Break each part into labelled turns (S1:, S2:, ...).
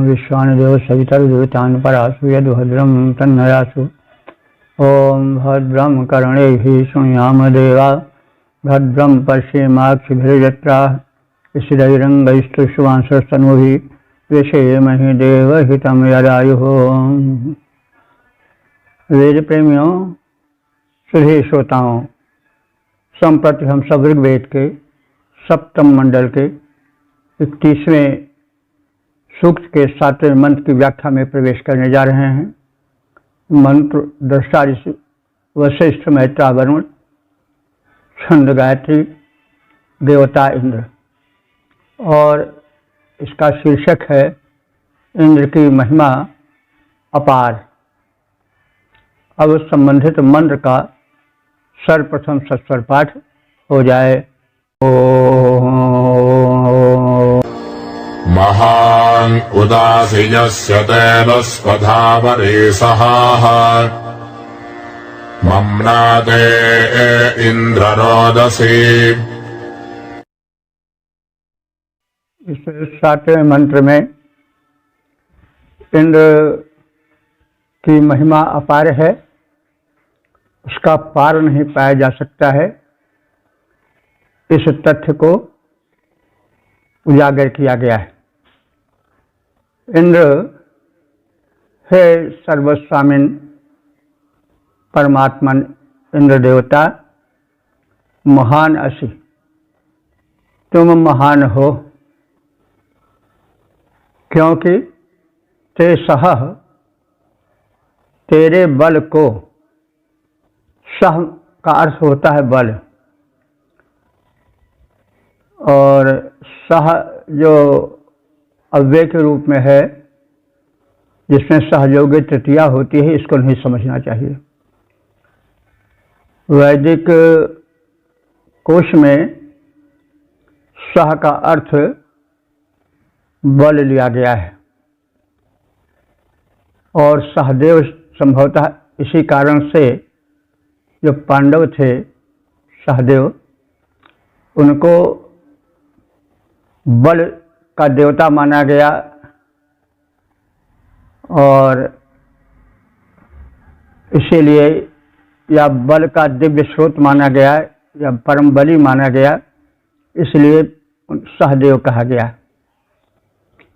S1: विश्वानि देव सवितर्देवतान् परासु यद्भद्रं तन्नयासु। ओम भद्रं कर्णेभिः शृणुयाम देवा भद्रं पश्येमाक्षिभिर्यत्राः स्थिरैरङ्गैस्तुष्टुवांसस्तनूभिः व्यसेमहि देवहितं यदायुः। वेद प्रेमियों, सुधी श्रोताओं, संप्रति हम सब ऋग्वेद के सप्तम मंडल के 31वें सूक्त के 7वें मंत्र की व्याख्या में प्रवेश करने जा रहे हैं। मंत्र दृष्टा ऋषि वशिष्ठ मैत्रा वरुण छंद गायत्री देवता इंद्र, और इसका शीर्षक है इंद्र की महिमा अपार। अब संबंधित मंत्र का सर्वप्रथम सस्वर पाठ हो जाए।
S2: महान् उदासीनस्य देवस्पधावरेशः मम्नाते इंद्र रोदसी।
S1: इस 7वें मंत्र में इंद्र की महिमा अपार है, उसका पार नहीं पाया जा सकता है, इस तथ्य को उजागर किया गया है। इंद्र है सर्वस्वामिन परमात्मन इंद्र देवता, महान असि, तुम महान हो, क्योंकि ते सह तेरे बल को, सह का अर्थ होता है बल, और सह जो अव्यय के रूप में है जिसमें सहयोगी तृतीया होती है, इसको नहीं समझना चाहिए। वैदिक कोश में सह का अर्थ बल लिया गया है, और सहदेव संभवतः इसी कारण से जो पांडव थे सहदेव, उनको बल का देवता माना गया, और इसीलिए या बल का दिव्य स्रोत माना गया या परम बली माना गया, इसलिए सहदेव कहा गया,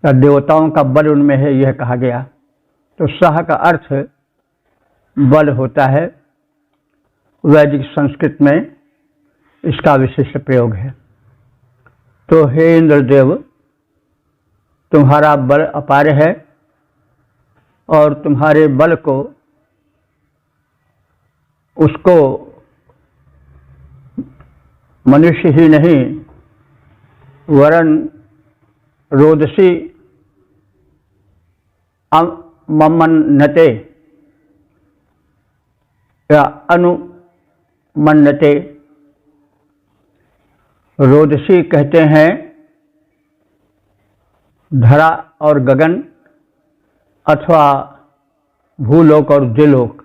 S1: या देवताओं का बल उनमें है यह कहा गया। तो सह का अर्थ बल होता है, वैदिक संस्कृत में इसका विशिष्ट प्रयोग है। तो हे इंद्रदेव, तुम्हारा बल अपार है, और तुम्हारे बल को, उसको मनुष्य ही नहीं वरन रोदसी मन्नते या अनुमन्नते। रोदसी कहते हैं धरा और गगन, अथवा भूलोक और द्विलोक,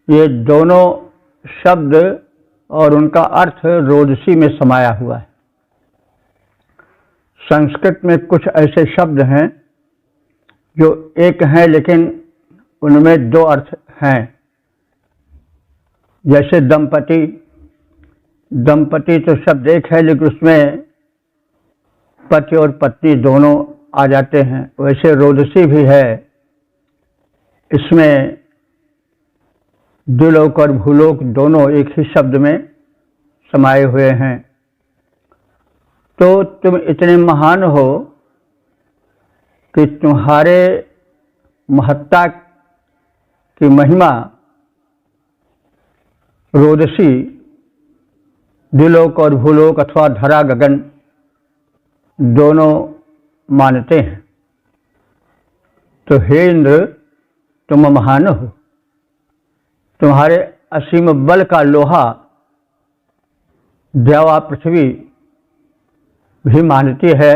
S1: ये दोनों शब्द और उनका अर्थ रोदसी में समाया हुआ है। संस्कृत में कुछ ऐसे शब्द हैं जो एक हैं लेकिन उनमें दो अर्थ हैं, जैसे दंपति। दंपति तो शब्द एक है लेकिन उसमें पति और पत्नी दोनों आ जाते हैं, वैसे रोदसी भी है, इसमें द्विलोक और भूलोक दोनों एक ही शब्द में समाये हुए हैं। तो तुम इतने महान हो कि तुम्हारे महत्ता की महिमा रोदसी द्विलोक और भूलोक अथवा धरा गगन दोनों मानते हैं। तो हे इंद्र, तुम महान हो, तुम्हारे असीम बल का लोहा देवा पृथ्वी भी मानती है,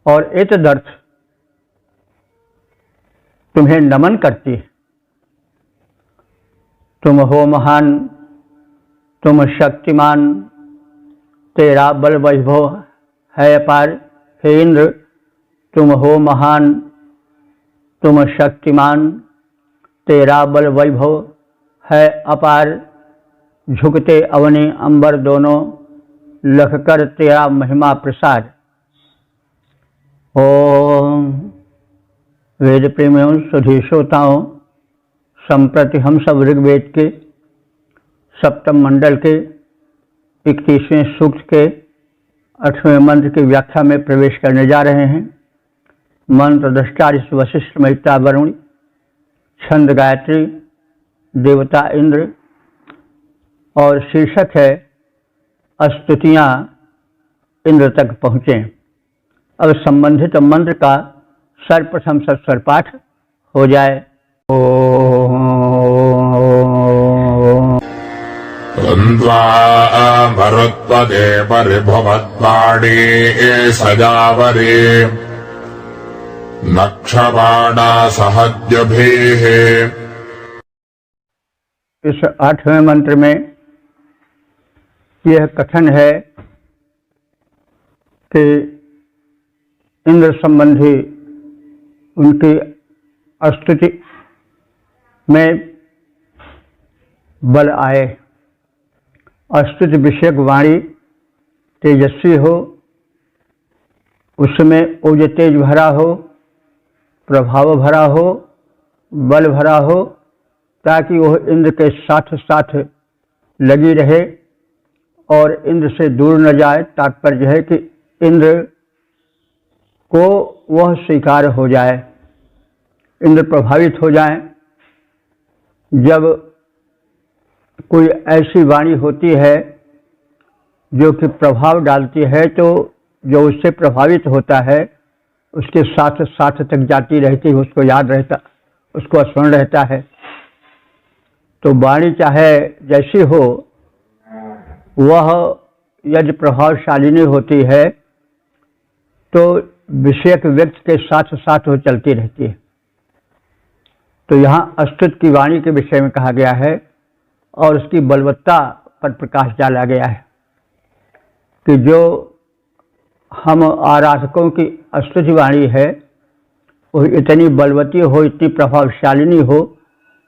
S1: और एतदर्थ तुम्हें नमन करती है। तुम हो महान, तुम शक्तिमान, तेरा बल वैभव है अपार। हे इंद्र, तुम हो महान, तुम शक्तिमान, तेरा बल वैभव है अपार, झुकते अवनि अंबर दोनों, लख कर तेरा महिमा प्रसार। ओम वेद प्रेमियों, सुधी श्रोताओं, संप्रति हम सब ऋग्वेद के सप्तम मंडल के 31वें सूक्त के 8वें मंत्र की व्याख्या में प्रवेश करने जा रहे हैं। मंत्र दृष्टारिष वशिष्ठ महिता वरुण, छंद गायत्री, देवता इंद्र और शीर्षक है स्तुतियाँ इंद्र तक पहुँचे। अब संबंधित मंत्र का सर्वप्रथम सस्वर पाठ हो जाए।
S2: तन्त्वा भरुत्पदे परिभवद्वाणी सजावरे नक्षबाणा सहज्यभिः।
S1: इस 8वें मंत्र में यह कथन है कि इंद्र संबंधी उनकी स्तुति में बल आए, स्तुति विषयक वाणी तेजस्वी हो, उसमें ओज तेज भरा हो, प्रभाव भरा हो, बल भरा हो, ताकि वह इंद्र के साथ साथ लगी रहे और इंद्र से दूर न जाए। तात्पर्य है कि इंद्र को वह स्वीकार हो जाए, इंद्र प्रभावित हो जाए। जब कोई ऐसी वाणी होती है जो कि प्रभाव डालती है, तो जो उससे प्रभावित होता है उसके साथ साथ तक जाती रहती है, उसको याद रहता, उसको स्मरण रहता है। तो वाणी चाहे जैसी हो, वह यदि प्रभावशालिनी होती है तो विषयक व्यक्ति के साथ साथ वो चलती रहती है। तो यहाँ स्तुति की वाणी के विषय में कहा गया है और उसकी बलवत्ता पर प्रकाश डाला गया है कि जो हम आराधकों की स्तुति वाणी है वो इतनी बलवती हो, इतनी प्रभावशालिनी हो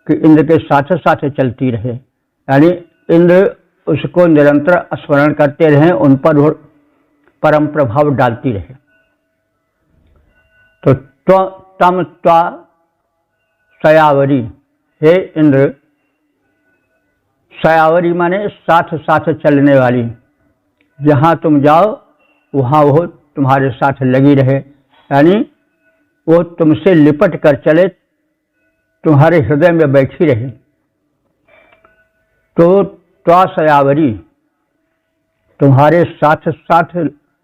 S1: कि इंद्र के साथ साथ चलती रहे, यानी इंद्र उसको निरंतर स्मरण करते रहें, उन पर परम प्रभाव डालती रहे। तो तम त्वा सयावरी, हे इंद्र, सयावरी माने साथ साथ चलने वाली, जहाँ तुम जाओ वहाँ वो तुम्हारे साथ लगी रहे, यानी वो तुमसे लिपट कर चले, तुम्हारे हृदय में बैठी रहे। तो त्वा सयावरी, तुम्हारे साथ साथ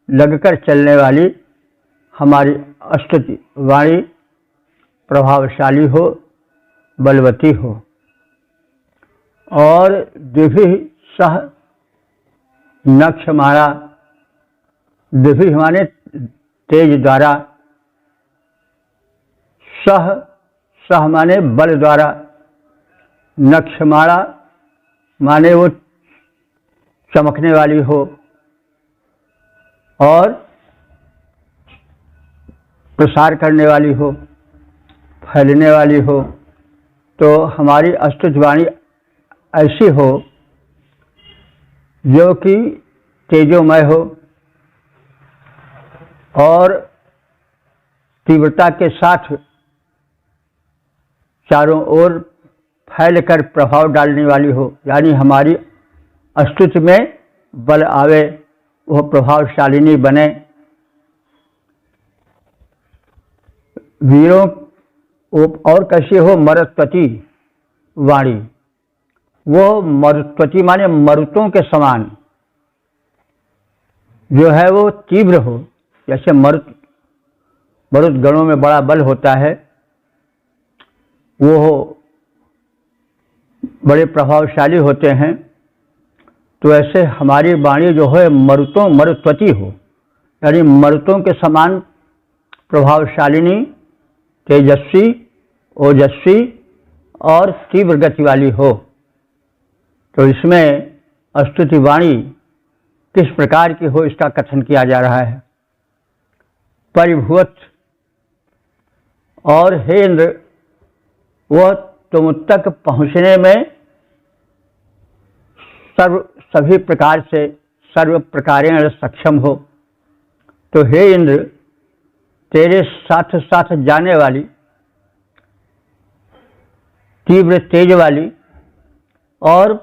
S1: लगकर चलने वाली हमारी स्तुति वाणी प्रभावशाली हो, बलवती हो। और दिव्य सह नक्षमाणा, दिव्य माने तेज द्वारा, सह माने बल द्वारा, नक्षमाणा माने वो चमकने वाली हो और प्रसार करने वाली हो, फैलने वाली हो। तो हमारी स्तुति वाणी ऐसी हो जो कि तेजोमय हो और तीव्रता के साथ चारों ओर फैलकर प्रभाव डालने वाली हो, यानी हमारी स्तुति में बल आवे, वह प्रभावशालिनी बने। वीरों और कैसी हो, मरुत्वती वाणी, वो मरुत्वती माने मरुतों के समान जो है वो तीव्र हो। जैसे मरुत गणों में बड़ा बल होता है, वो बड़े प्रभावशाली होते हैं, तो ऐसे हमारी वाणी जो है मरुत्वती हो, यानी मरुतों के समान प्रभावशालिनी, तेजस्वी, ओजस्वी और तीव्र गति वाली हो। तो इसमें स्तुति वाणी किस प्रकार की हो इसका कथन किया जा रहा है। परिभुवत और हे इंद्र, वह तुम तक पहुँचने में सभी प्रकार से सर्व प्रकारेण सक्षम हो। तो हे इंद्र, तेरे साथ साथ जाने वाली तीव्र तेज वाली और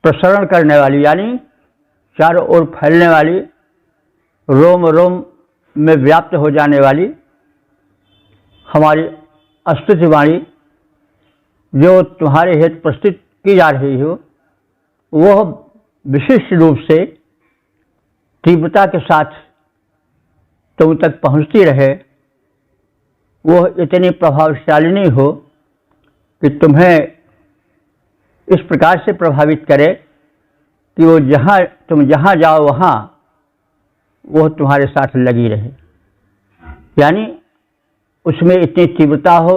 S1: प्रसरण करने वाली, यानी चारों ओर फैलने वाली, रोम रोम में व्याप्त हो जाने वाली हमारी स्तुति वाणी जो तुम्हारे हेतु प्रस्तुत की जा रही हो, वह विशिष्ट रूप से तीव्रता के साथ तुम तक पहुँचती रहे। वह इतनी प्रभावशालिनी हो कि तुम्हें इस प्रकार से प्रभावित करे कि वो तुम जहाँ जाओ वहाँ वह तुम्हारे साथ लगी रहे। यानी उसमें इतनी तीव्रता हो,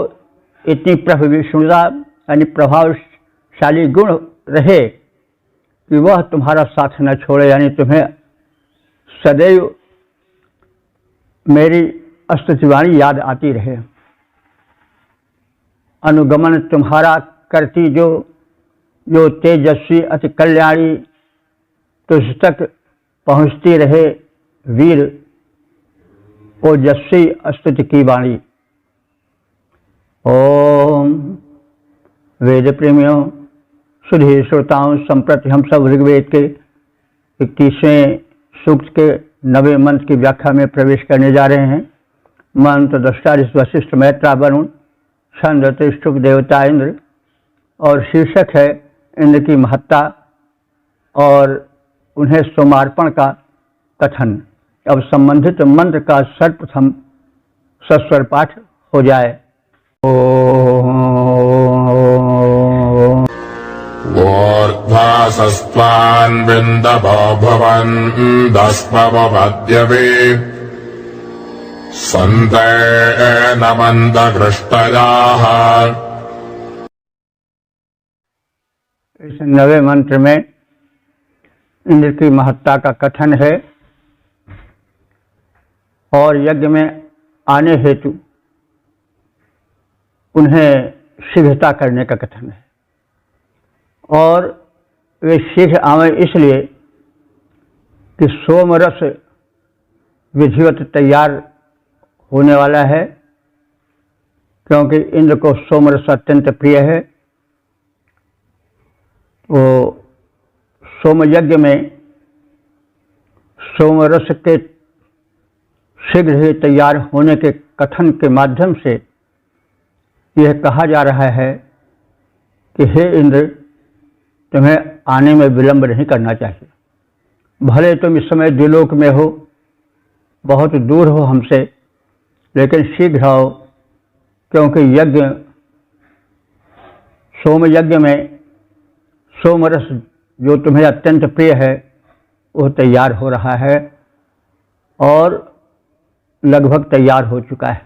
S1: इतनी प्रभाविष्णुता यानी प्रभावशाली गुण रहे कि वह तुम्हारा साथ न छोड़े, यानी तुम्हें सदैव मेरी स्तुतिवाणी याद आती रहे। अनुगमन तुम्हारा करती जो तेजस्वी अति कल्याणी तुझ तक पहुँचती रहे वीर ओजस्वी स्तुति की वाणी। ओम वेद प्रेमियों, सुधी श्रोताओं, संप्रति हम सब ऋग्वेद के 31वें सूक्त के 90वें मंत्र की व्याख्या में प्रवेश करने जा रहे हैं। मंत्र दृष्टा वशिष्ठ मैत्रा वरुण, छंद त्रिष्टुप देवता इंद्र, और शीर्षक है इंद्र की महत्ता और उन्हें सोमार्पण का कथन। अब संबंधित मंत्र का सर्वप्रथम सस्वर पाठ हो जाए।
S2: ऊर्ध्वासस्त्वान् विन्दवो भुवन्दस्पवपद्यवे सन्तेन मन्दघृष्टयाः।
S1: इस 90वें मंत्र में इंद्र की महत्ता का कथन है और यज्ञ में आने हेतु उन्हें शीघ्रता करने का कथन है। और वे शीघ्र आवे इसलिए कि सोमरस विधिवत तैयार होने वाला है, क्योंकि इंद्र को सोमरस अत्यंत प्रिय है। वो सोमयज्ञ में सोमरस के शीघ्र ही तैयार होने के कथन के माध्यम से यह कहा जा रहा है कि हे इंद्र, तुम्हें आने में विलंब नहीं करना चाहिए। भले तुम इस समय द्विलोक में हो, बहुत दूर हो हमसे, लेकिन शीघ्र आओ, क्योंकि यज्ञ सोम यज्ञ में सोमरस जो तुम्हें अत्यंत प्रिय है वह तैयार हो रहा है और लगभग तैयार हो चुका है।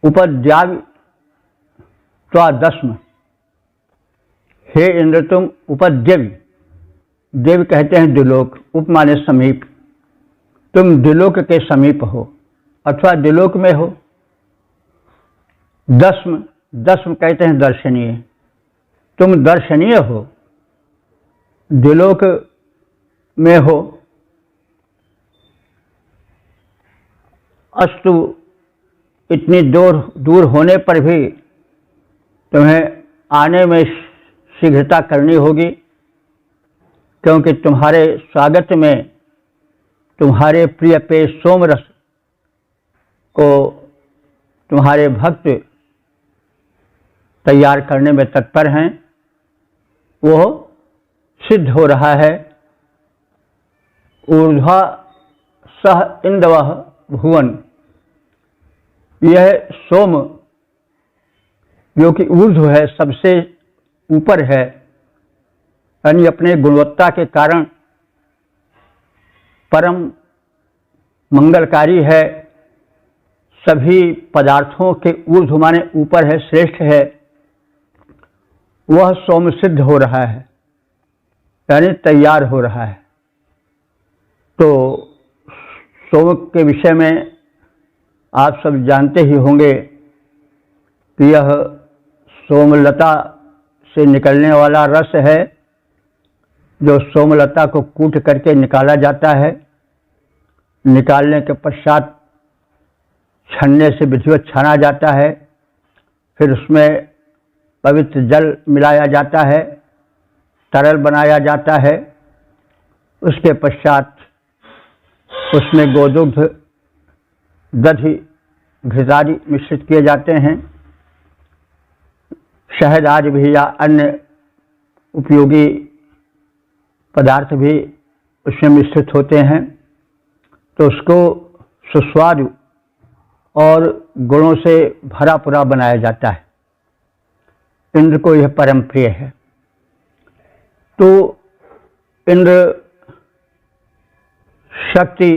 S1: उपद्याग त्वादस्म, हे इंद्र तुम उपद्यवी, देव कहते हैं द्विलोक, उप माने समीप, तुम द्विलोक के समीप हो अथवा द्विलोक में हो। दस्म, दस्म कहते हैं दर्शनीय, तुम दर्शनीय हो, द्विलोक में हो। अस्तु, इतनी दूर होने पर भी तुम्हें आने में शीघ्रता करनी होगी, क्योंकि तुम्हारे स्वागत में तुम्हारे प्रिय पेय सोमरस को तुम्हारे भक्त तैयार करने में तत्पर हैं। वो सिद्ध हो रहा है। ऊर्ध्वा सह इंदवः भुवन, यह सोम जो कि ऊर्ध्व है, सबसे ऊपर है, यानी अपने गुणवत्ता के कारण परम मंगलकारी है, सभी पदार्थों के ऊर्ध्व माने ऊपर है, श्रेष्ठ है। वह सोम सिद्ध हो रहा है, यानी तैयार हो रहा है। तो सोम के विषय में आप सब जानते ही होंगे कि यह सोमलता से निकलने वाला रस है, जो सोमलता को कूट करके निकाला जाता है। निकालने के पश्चात छन्ने से विधिवत छाना जाता है, फिर उसमें पवित्र जल मिलाया जाता है, तरल बनाया जाता है। उसके पश्चात उसमें गोदुग्ध, दधि, घृतादि मिश्रित किए जाते हैं। शहद आदि भी या अन्य उपयोगी पदार्थ भी उसमें मिश्रित होते हैं, तो उसको सुस्वादु और गुणों से भरा पूरा बनाया जाता है। इंद्र को यह परम प्रिय है। तो इंद्र शक्ति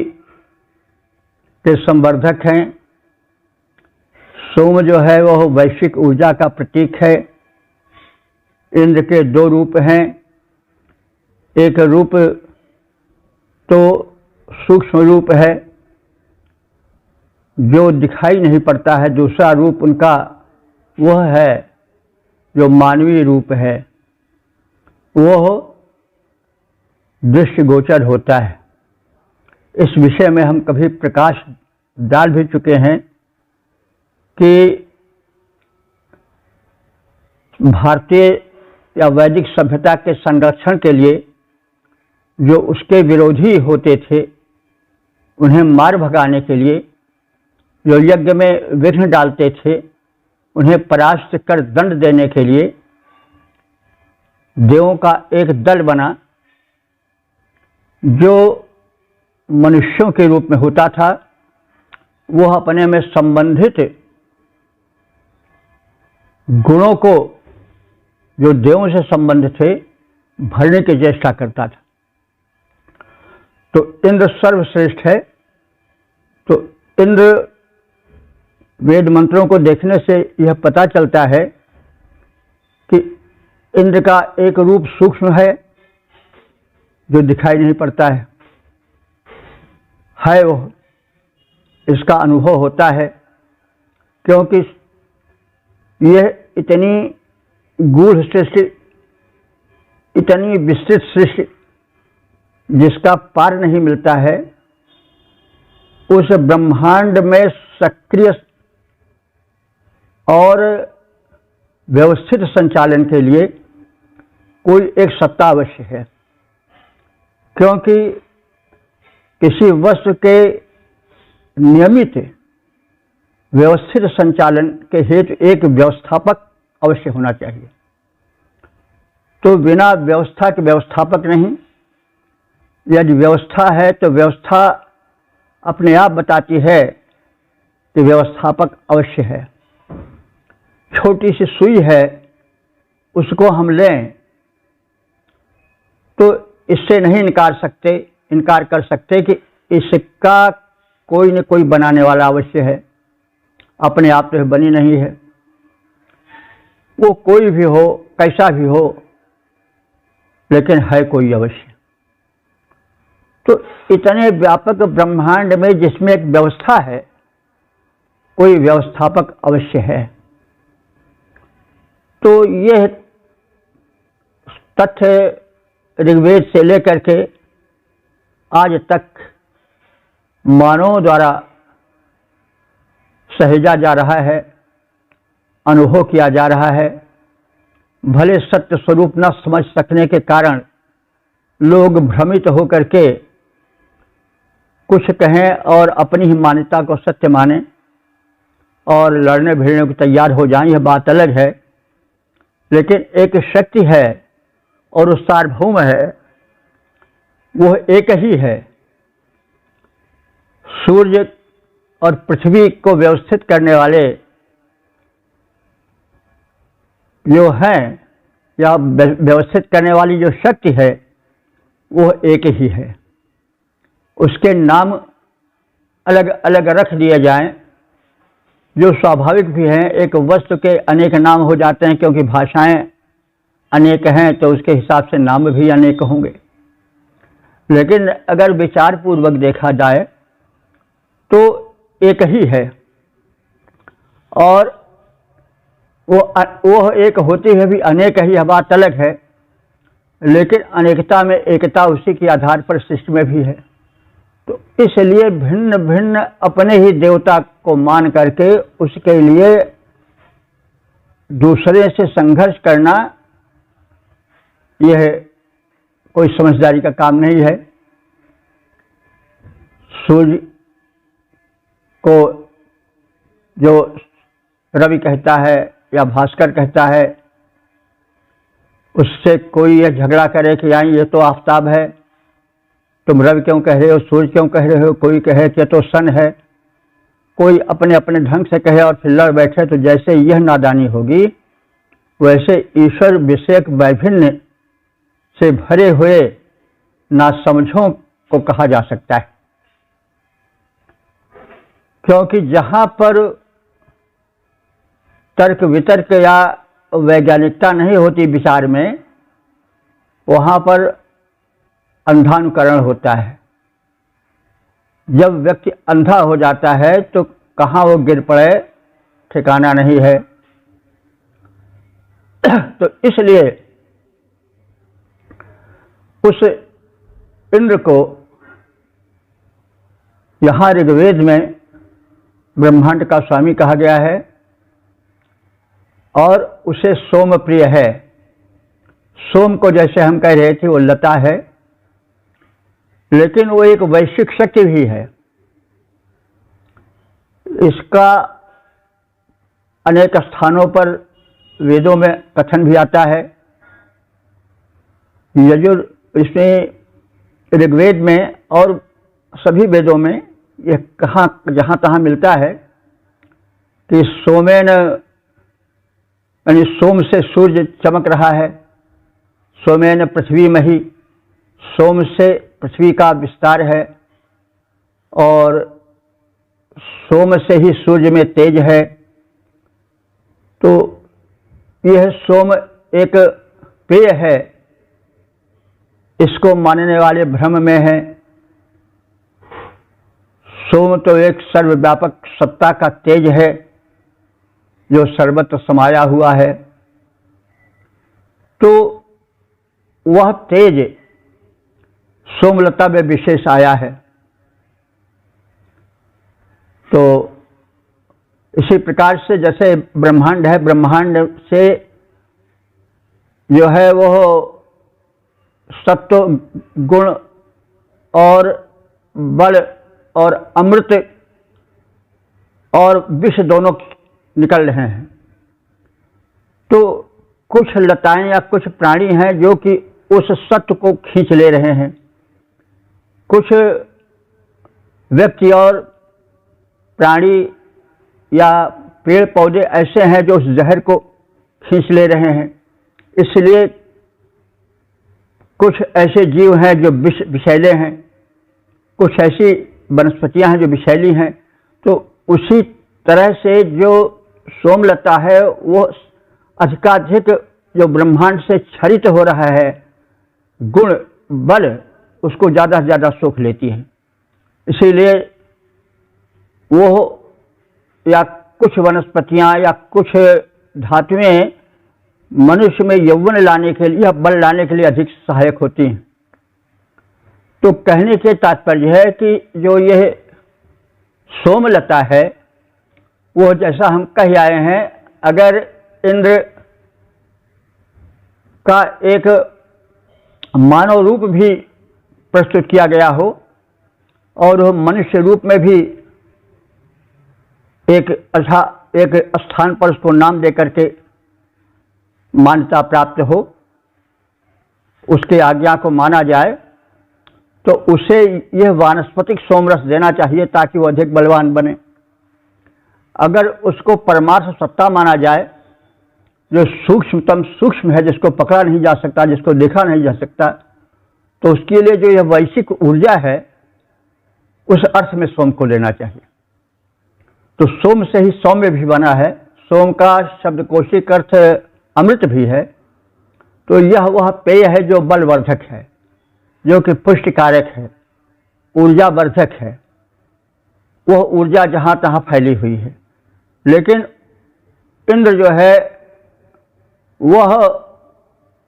S1: के संवर्धक हैं। सोम जो है वह वैश्विक ऊर्जा का प्रतीक है। इंद्र के दो रूप हैं। एक रूप तो सूक्ष्म रूप है जो दिखाई नहीं पड़ता है, दूसरा रूप उनका वह है जो मानवीय रूप है, वह दृष्टिगोचर होता है। इस विषय में हम कभी प्रकाश डाल भी चुके हैं कि भारतीय या वैदिक सभ्यता के संरक्षण के लिए जो उसके विरोधी होते थे, उन्हें मार भगाने के लिए जो यज्ञ में विघ्न डालते थे, उन्हें परास्त कर दंड देने के लिए देवों का एक दल बना, जो मनुष्यों के रूप में होता था। वह अपने में संबंधित गुणों को, जो देवों से संबंध थे, भरने की चेष्टा करता था। तो इंद्र सर्वश्रेष्ठ है। तो इंद्र वेद मंत्रों को देखने से यह पता चलता है कि इंद्र का एक रूप सूक्ष्म है जो दिखाई नहीं पड़ता है वो, इसका अनुभव होता है, क्योंकि यह इतनी गूढ़ सृष्टि, इतनी विस्तृत सृष्टि जिसका पार नहीं मिलता है, उस ब्रह्मांड में सक्रिय और व्यवस्थित संचालन के लिए कोई एक सत्ता अवश्य है। क्योंकि किसी वस्तु के नियमित व्यवस्थित संचालन के हेतु एक व्यवस्थापक अवश्य होना चाहिए। तो बिना व्यवस्था के व्यवस्थापक नहीं। यदि व्यवस्था है तो व्यवस्था अपने आप बताती है कि व्यवस्थापक अवश्य है। छोटी सी सुई है, उसको हम लें तो इससे नहीं इनकार कर सकते कि इसका कोई न कोई बनाने वाला अवश्य है। अपने आप तो बनी नहीं है, वो कोई भी हो, कैसा भी हो, लेकिन है कोई अवश्य। तो इतने व्यापक ब्रह्मांड में जिसमें एक व्यवस्था है, कोई व्यवस्थापक अवश्य है। तो यह तथ्य ऋग्वेद से लेकर के आज तक मानवों द्वारा सहेजा जा रहा है, अनुभव किया जा रहा है। भले सत्य स्वरूप न समझ सकने के कारण लोग भ्रमित होकर के कुछ कहें और अपनी ही मान्यता को सत्य माने और लड़ने भिड़ने को तैयार हो जाएं, यह बात अलग है। लेकिन एक शक्ति है और उस सार्वभौम है, वह एक ही है। सूर्य और पृथ्वी को व्यवस्थित करने वाले जो हैं, या व्यवस्थित करने वाली जो शक्ति है, वह एक ही है। उसके नाम अलग अलग रख दिए जाएं, जो स्वाभाविक भी हैं। एक वस्तु के अनेक नाम हो जाते हैं, क्योंकि भाषाएं अनेक हैं तो उसके हिसाब से नाम भी अनेक होंगे। लेकिन अगर विचार पूर्वक देखा जाए तो एक ही है। और वो एक होती है भी अनेक ही, बात अलग है, लेकिन अनेकता में एकता उसी के आधार पर सृष्टि में भी है। तो इसलिए भिन्न भिन्न अपने ही देवता को मान करके उसके लिए दूसरे से संघर्ष करना यह कोई समझदारी का काम नहीं है। सूर्य को जो रवि कहता है या भास्कर कहता है, उससे कोई यह झगड़ा करे कि यार ये तो आफताब है, तुम रवि क्यों कह रहे हो, सूर्य क्यों कह रहे हो, कोई कहे कि तो सन है, कोई अपने अपने ढंग से कहे और फिर लड़ बैठे, तो जैसे यह नादानी होगी वैसे ईश्वर विषयक वैभिन्न से भरे हुए नासमझों को कहा जा सकता है। क्योंकि जहां पर तर्क वितर्क या वैज्ञानिकता नहीं होती विचार में, वहां पर अंधानुकरण होता है। जब व्यक्ति अंधा हो जाता है तो कहाँ वो गिर पड़े ठिकाना नहीं है। तो इसलिए उस इंद्र को यहाँ ऋग्वेद में ब्रह्मांड का स्वामी कहा गया है और उसे सोम प्रिय है। सोम को जैसे हम कह रहे थे वो लता है, लेकिन वो एक वैश्विक शक्ति भी है। इसका अनेक स्थानों पर वेदों में कथन भी आता है। यजुर इसमें ऋग्वेद में और सभी वेदों में यह कहाँ जहाँ तहाँ मिलता है कि सोमेन, यानी सोम से सूर्य चमक रहा है, सोमेन पृथ्वी मही, सोम से पृथ्वी का विस्तार है और सोम से ही सूर्य में तेज है। तो यह सोम एक पेय है, इसको मानने वाले भ्रम में हैं। सोम तो एक सर्वव्यापक सत्ता का तेज है जो सर्वत्र समाया हुआ है। तो वह तेज सोमलता में विशेष आया है। तो इसी प्रकार से जैसे ब्रह्मांड है, ब्रह्मांड से जो है वह सत्व गुण और बल और अमृत और विष दोनों निकल रहे हैं। तो कुछ लताएं या कुछ प्राणी हैं जो कि उस सत्व को खींच ले रहे हैं, कुछ व्यक्ति और प्राणी या पेड़ पौधे ऐसे हैं जो उस जहर को खींच ले रहे हैं। इसलिए कुछ ऐसे जीव हैं जो विषैले हैं, कुछ ऐसी वनस्पतियां हैं जो विषैली हैं। तो उसी तरह से जो सोमलता है वो अधिकाधिक जो ब्रह्मांड से क्षरित हो रहा है गुण बल, उसको ज़्यादा से ज़्यादा सोख लेती है। इसीलिए वो या कुछ वनस्पतियां या कुछ धातुएं मनुष्य में यौवन लाने के लिए या बल लाने के लिए अधिक सहायक होती हैं। तो कहने के तात्पर्य है कि जो यह सोमलता है वो जैसा हम कह आए हैं, अगर इंद्र का एक मानव रूप भी प्रस्तुत किया गया हो और वह मनुष्य रूप में भी एक स्थान पर उसको नाम दे करके मान्यता प्राप्त हो, उसके आज्ञा को माना जाए, तो उसे यह वानस्पतिक सोमरस देना चाहिए ताकि वह अधिक बलवान बने। अगर उसको परमार्थ सत्ता माना जाए जो सूक्ष्मतम सूक्ष्म है, जिसको पकड़ा नहीं जा सकता, जिसको देखा नहीं जा सकता, तो उसके लिए जो यह वैश्विक ऊर्जा है उस अर्थ में सोम को लेना चाहिए। तो सोम से ही सौम्य भी बना है। सोम का शब्दकोशिक अर्थ अमृत भी है। तो यह वह पेय है जो बलवर्धक है, जो कि पुष्टिकारक है, ऊर्जावर्धक है। वह ऊर्जा जहाँ तहाँ फैली हुई है, लेकिन इंद्र जो है वह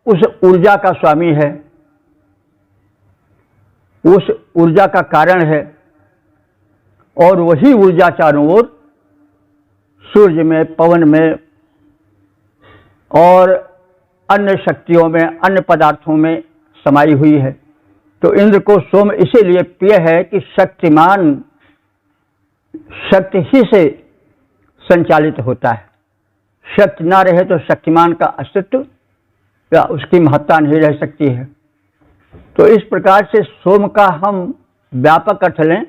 S1: उस ऊर्जा का स्वामी है, उस ऊर्जा का कारण है, और वही ऊर्जा चारों ओर सूर्य में, पवन में और अन्य शक्तियों में, अन्य पदार्थों में समाई हुई है। तो इंद्र को सोम इसीलिए प्रिय है कि शक्तिमान शक्ति ही से संचालित होता है। शक्ति ना रहे तो शक्तिमान का अस्तित्व या उसकी महत्ता नहीं रह सकती है। तो इस प्रकार से सोम का हम व्यापक अर्थ लें,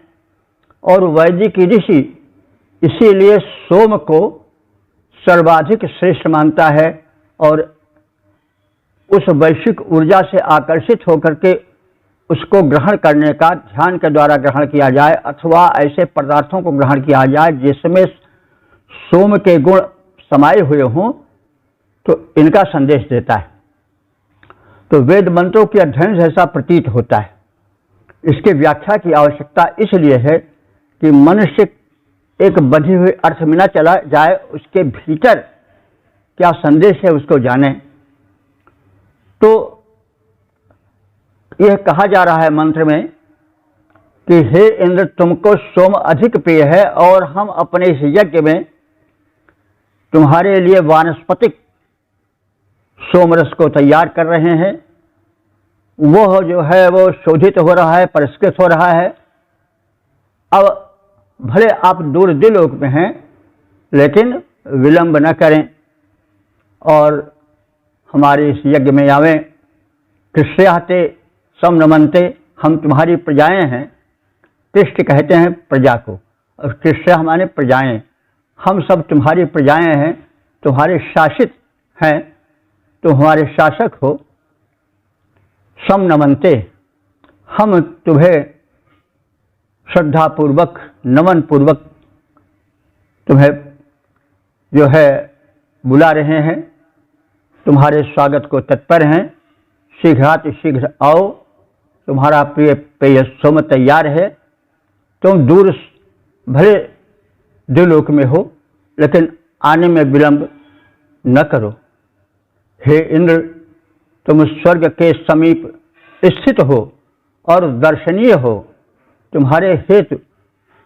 S1: और वैदिक ऋषि इसीलिए सोम को सर्वाधिक श्रेष्ठ मानता है, और उस वैश्विक ऊर्जा से आकर्षित होकर के उसको ग्रहण करने का ध्यान के द्वारा ग्रहण किया जाए, अथवा ऐसे पदार्थों को ग्रहण किया जाए जिसमें सोम के गुण समाये हुए हों, तो इनका संदेश देता है। तो वेद मंत्रों के अध्ययन जैसा प्रतीत होता है। इसके व्याख्या की आवश्यकता इसलिए है कि मनुष्य एक बंधी हुई अर्थ में न चला जाए, उसके भीतर क्या संदेश है उसको जाने। तो यह कहा जा रहा है मंत्र में कि हे इंद्र, तुमको सोम अधिक प्रिय है, और हम अपने इस यज्ञ में तुम्हारे लिए वानस्पतिक सोमरस को तैयार कर रहे हैं। वह जो है वो शोधित हो रहा है, परिष्कृत हो रहा है। अब भले आप दूर दिलोक में हैं, लेकिन विलंब न करें और हमारे इस यज्ञ में आवें। कृष्याते समनमनते, हम तुम्हारी प्रजाएं हैं। कृष्ण कहते हैं प्रजा को, और कृष्ण हमारे प्रजाएं, हम सब तुम्हारी प्रजाएं हैं, तुम्हारे शासित हैं, तुम हमारे शासक हो। समनमनते, हम तुम्हें श्रद्धापूर्वक, नमन पूर्वक तुम्हें जो है बुला रहे हैं, तुम्हारे स्वागत को तत्पर हैं। शीघ्राति शीघ्र आओ, तुम्हारा प्रिय पेय सोम तैयार है। तुम दूर भले द्विलोक में हो, लेकिन आने में विलंब न करो। हे इंद्र, तुम स्वर्ग के समीप स्थित हो और दर्शनीय हो। तुम्हारे हेतु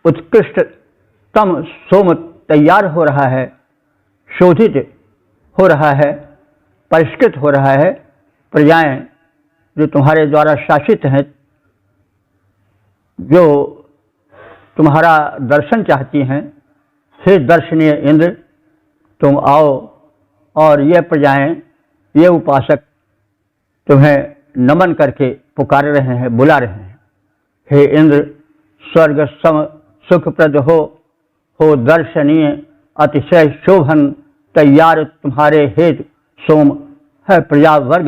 S1: उत्कृष्टतम सोम तैयार हो रहा है, शोधित हो रहा है, परिष्कृत हो रहा है। प्रजाएं जो तुम्हारे द्वारा शासित हैं, जो तुम्हारा दर्शन चाहती हैं, हे दर्शनीय इंद्र, तुम आओ, और ये प्रजाएं, ये उपासक तुम्हें नमन करके पुकार रहे हैं, बुला रहे हैं। हे इंद्र, स्वर्ग सम सुखप्रद हो दर्शनीय, अतिशय शोभन तैयार तुम्हारे हेतु सोम है, प्रजा वर्ग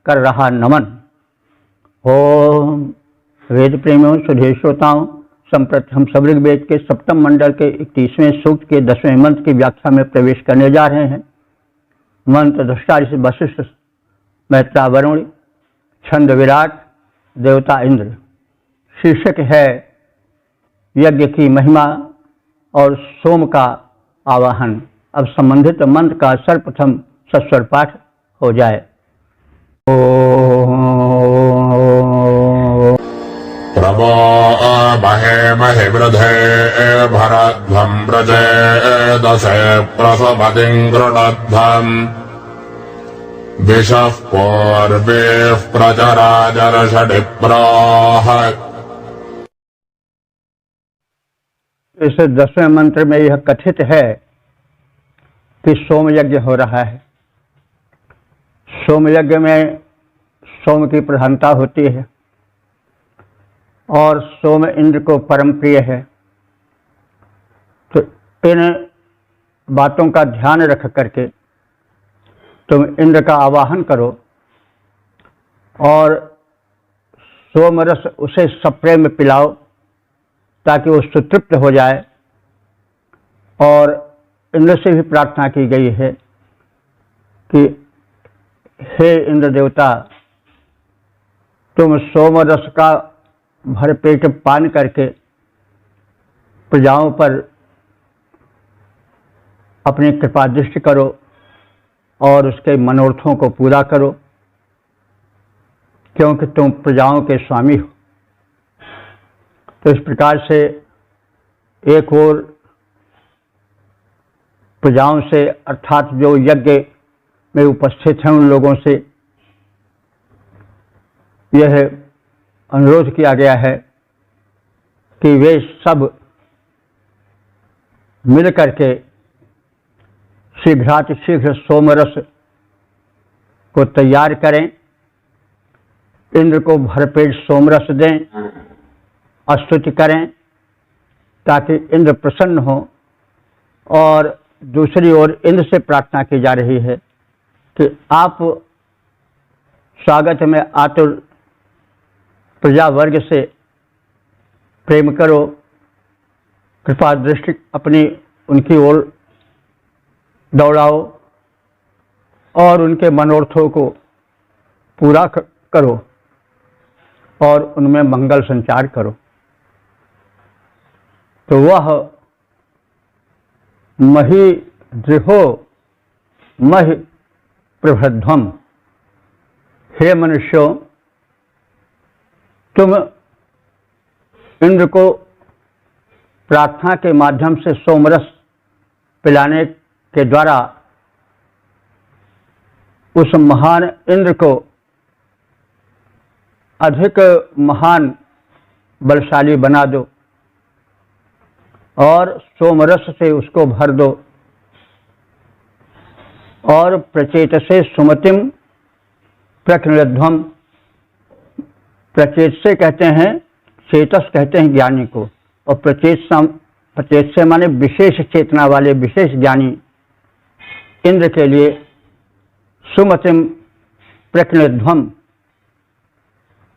S1: कर रहा नमन। ओम वेद प्रेमियों, सुधे श्रोताओं, संप्रति हम सब ऋग्वेद के सप्तम मंडल के 31वें सूक्त के 10वें मंत्र की व्याख्या में प्रवेश करने जा रहे हैं। मंत्र दृष्टा ऋषि वशिष्ठ, मैत्रा वरुण, छंद विराट, देवता इंद्र। शीर्षक है यज्ञ की महिमा और सोम का आवाहन। अब संबंधित मंत्र का सर्वप्रथम सस्वर पाठ हो जाए।
S2: प्रभो महे महिवृधे भरध्वं व्रजे दशे प्रसपतिं गृणध्वम् विशः पूर्वेः प्रचराजरषडिप्राः।
S1: इस 10वें मंत्र में यह कथित है कि सोम यज्ञ हो रहा है। सोम यज्ञ में सोम की प्रधानता होती है, और सोम इंद्र को परम प्रिय है। तो इन बातों का ध्यान रख करके तुम इंद्र का आवाहन करो, और सोम रस उसे सप्रेम में पिलाओ, ताकि वो सुतृप्त हो जाए। और इंद्र से भी प्रार्थना की गई है कि हे इंद्र देवता, तुम सोम रस का भरपेट पान करके प्रजाओं पर अपनी कृपा दृष्टि करो और उसके मनोरथों को पूरा करो, क्योंकि तुम प्रजाओं के स्वामी हो। तो इस प्रकार से एक और प्रजाओं से अर्थात जो यज्ञ में उपस्थित हैं उन लोगों से यह अनुरोध किया गया है कि वे सब मिल करके शीघ्रातिशीघ्र सोमरस को तैयार करें, इंद्र को भरपेट सोमरस दें, स्तुति करें ताकि इंद्र प्रसन्न हो। और दूसरी ओर इंद्र से प्रार्थना की जा रही है कि आप स्वागत में आतुर प्रजा वर्ग से प्रेम करो, कृपा दृष्टि अपनी उनकी ओर दौड़ाओ और उनके मनोरथों को पूरा करो और उनमें मंगल संचार करो। तो वह मही दृहो महि प्रभध्वम, हे मनुष्यों, तुम इंद्र को प्रार्थना के माध्यम से सोमरस पिलाने के द्वारा उस महान इंद्र को अधिक महान बलशाली बना दो और सोमरस से उसको भर दो और प्रचेत से सुमतिम प्रकृध्वम, प्रचेत से कहते हैं, चेतस कहते हैं ज्ञानी को, और प्रचेत से माने विशेष चेतना वाले विशेष ज्ञानी इंद्र के लिए सुमतिम प्रकृध्वम,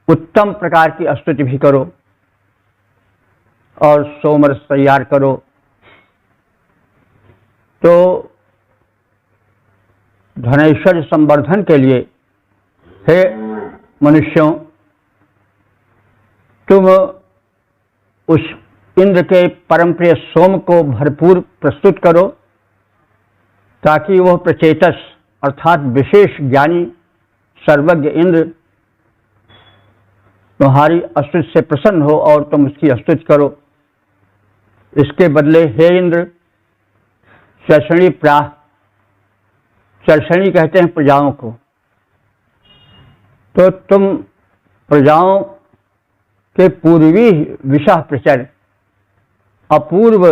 S1: उत्तम प्रकार की स्तुति भी करो और सोमरस तैयार करो। तो धनैश्वर्य संवर्धन के लिए हे मनुष्यों, तुम उस इंद्र के परम प्रिय सोम को भरपूर प्रस्तुत करो ताकि वह प्रचेतस अर्थात विशेष ज्ञानी सर्वज्ञ इंद्र तुम्हारी स्तुति से प्रसन्न हो और तुम उसकी स्तुति करो। इसके बदले हे इंद्र, चर्षणी प्राह, चर्षणी कहते हैं प्रजाओं को, तो तुम प्रजाओं के पूर्वी विषह प्रचर, अपूर्व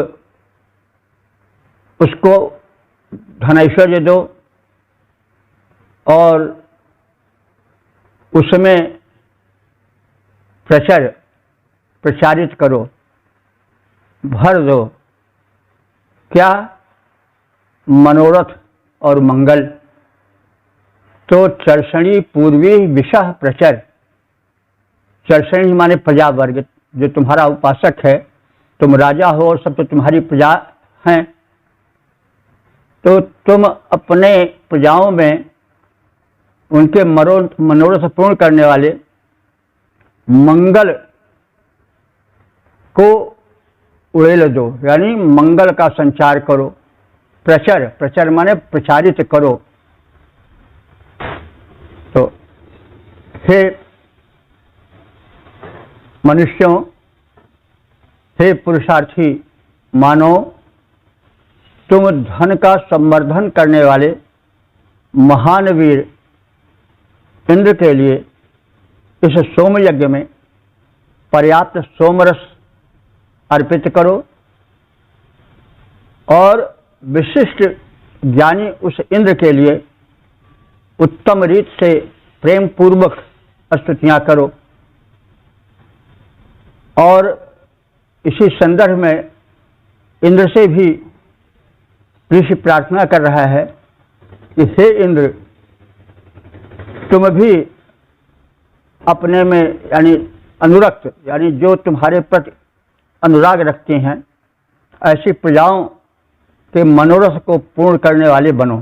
S1: उसको धनैश्वर्य दो और उसमें प्रचारित करो, भर दो। क्या? मनोरथ और मंगल। तो चर्षणी पूर्वी विषह प्रचर, चर्षणी माने प्रजा वर्ग, जो तुम्हारा उपासक है, तुम राजा हो और सब तो तुम्हारी प्रजा हैं, तो तुम अपने प्रजाओं में उनके मनोरथ पूर्ण करने वाले मंगल को उड़ेल दो, यानी मंगल का संचार करो। प्रचर माने प्रचारित करो। तो हे मनुष्यों, हे पुरुषार्थी मानो, तुम धन का संवर्धन करने वाले महान वीर इंद्र के लिए इस सोम यज्ञ में पर्याप्त सोमरस अर्पित करो और विशिष्ट ज्ञानी उस इंद्र के लिए उत्तम रीत से प्रेम पूर्वक स्तुतियां करो। और इसी संदर्भ में इंद्र से भी ऋषि प्रार्थना कर रहा है कि हे इंद्र, तुम भी अपने में यानी अनुरक्त, यानी जो तुम्हारे प्रति अनुराग रखते हैं, ऐसी प्रजाओं के मनोरथ को पूर्ण करने वाले बनो।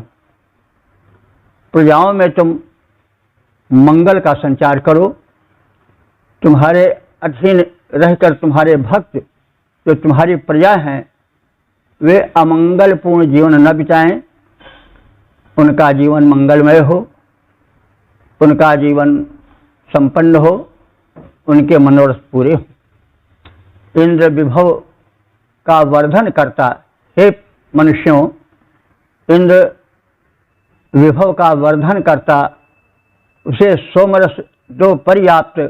S1: प्रजाओं में तुम मंगल का संचार करो। तुम्हारे अधीन रहकर तुम्हारे भक्त जो तुम्हारी प्रजा हैं, वे अमंगलपूर्ण जीवन न बिताएं, उनका जीवन मंगलमय हो, उनका जीवन संपन्न हो, उनके मनोरथ पूरे हो। इंद्र विभव का वर्धन करता, हे मनुष्यों, इंद्र विभव का वर्धन करता, उसे सोमरस दो पर्याप्त,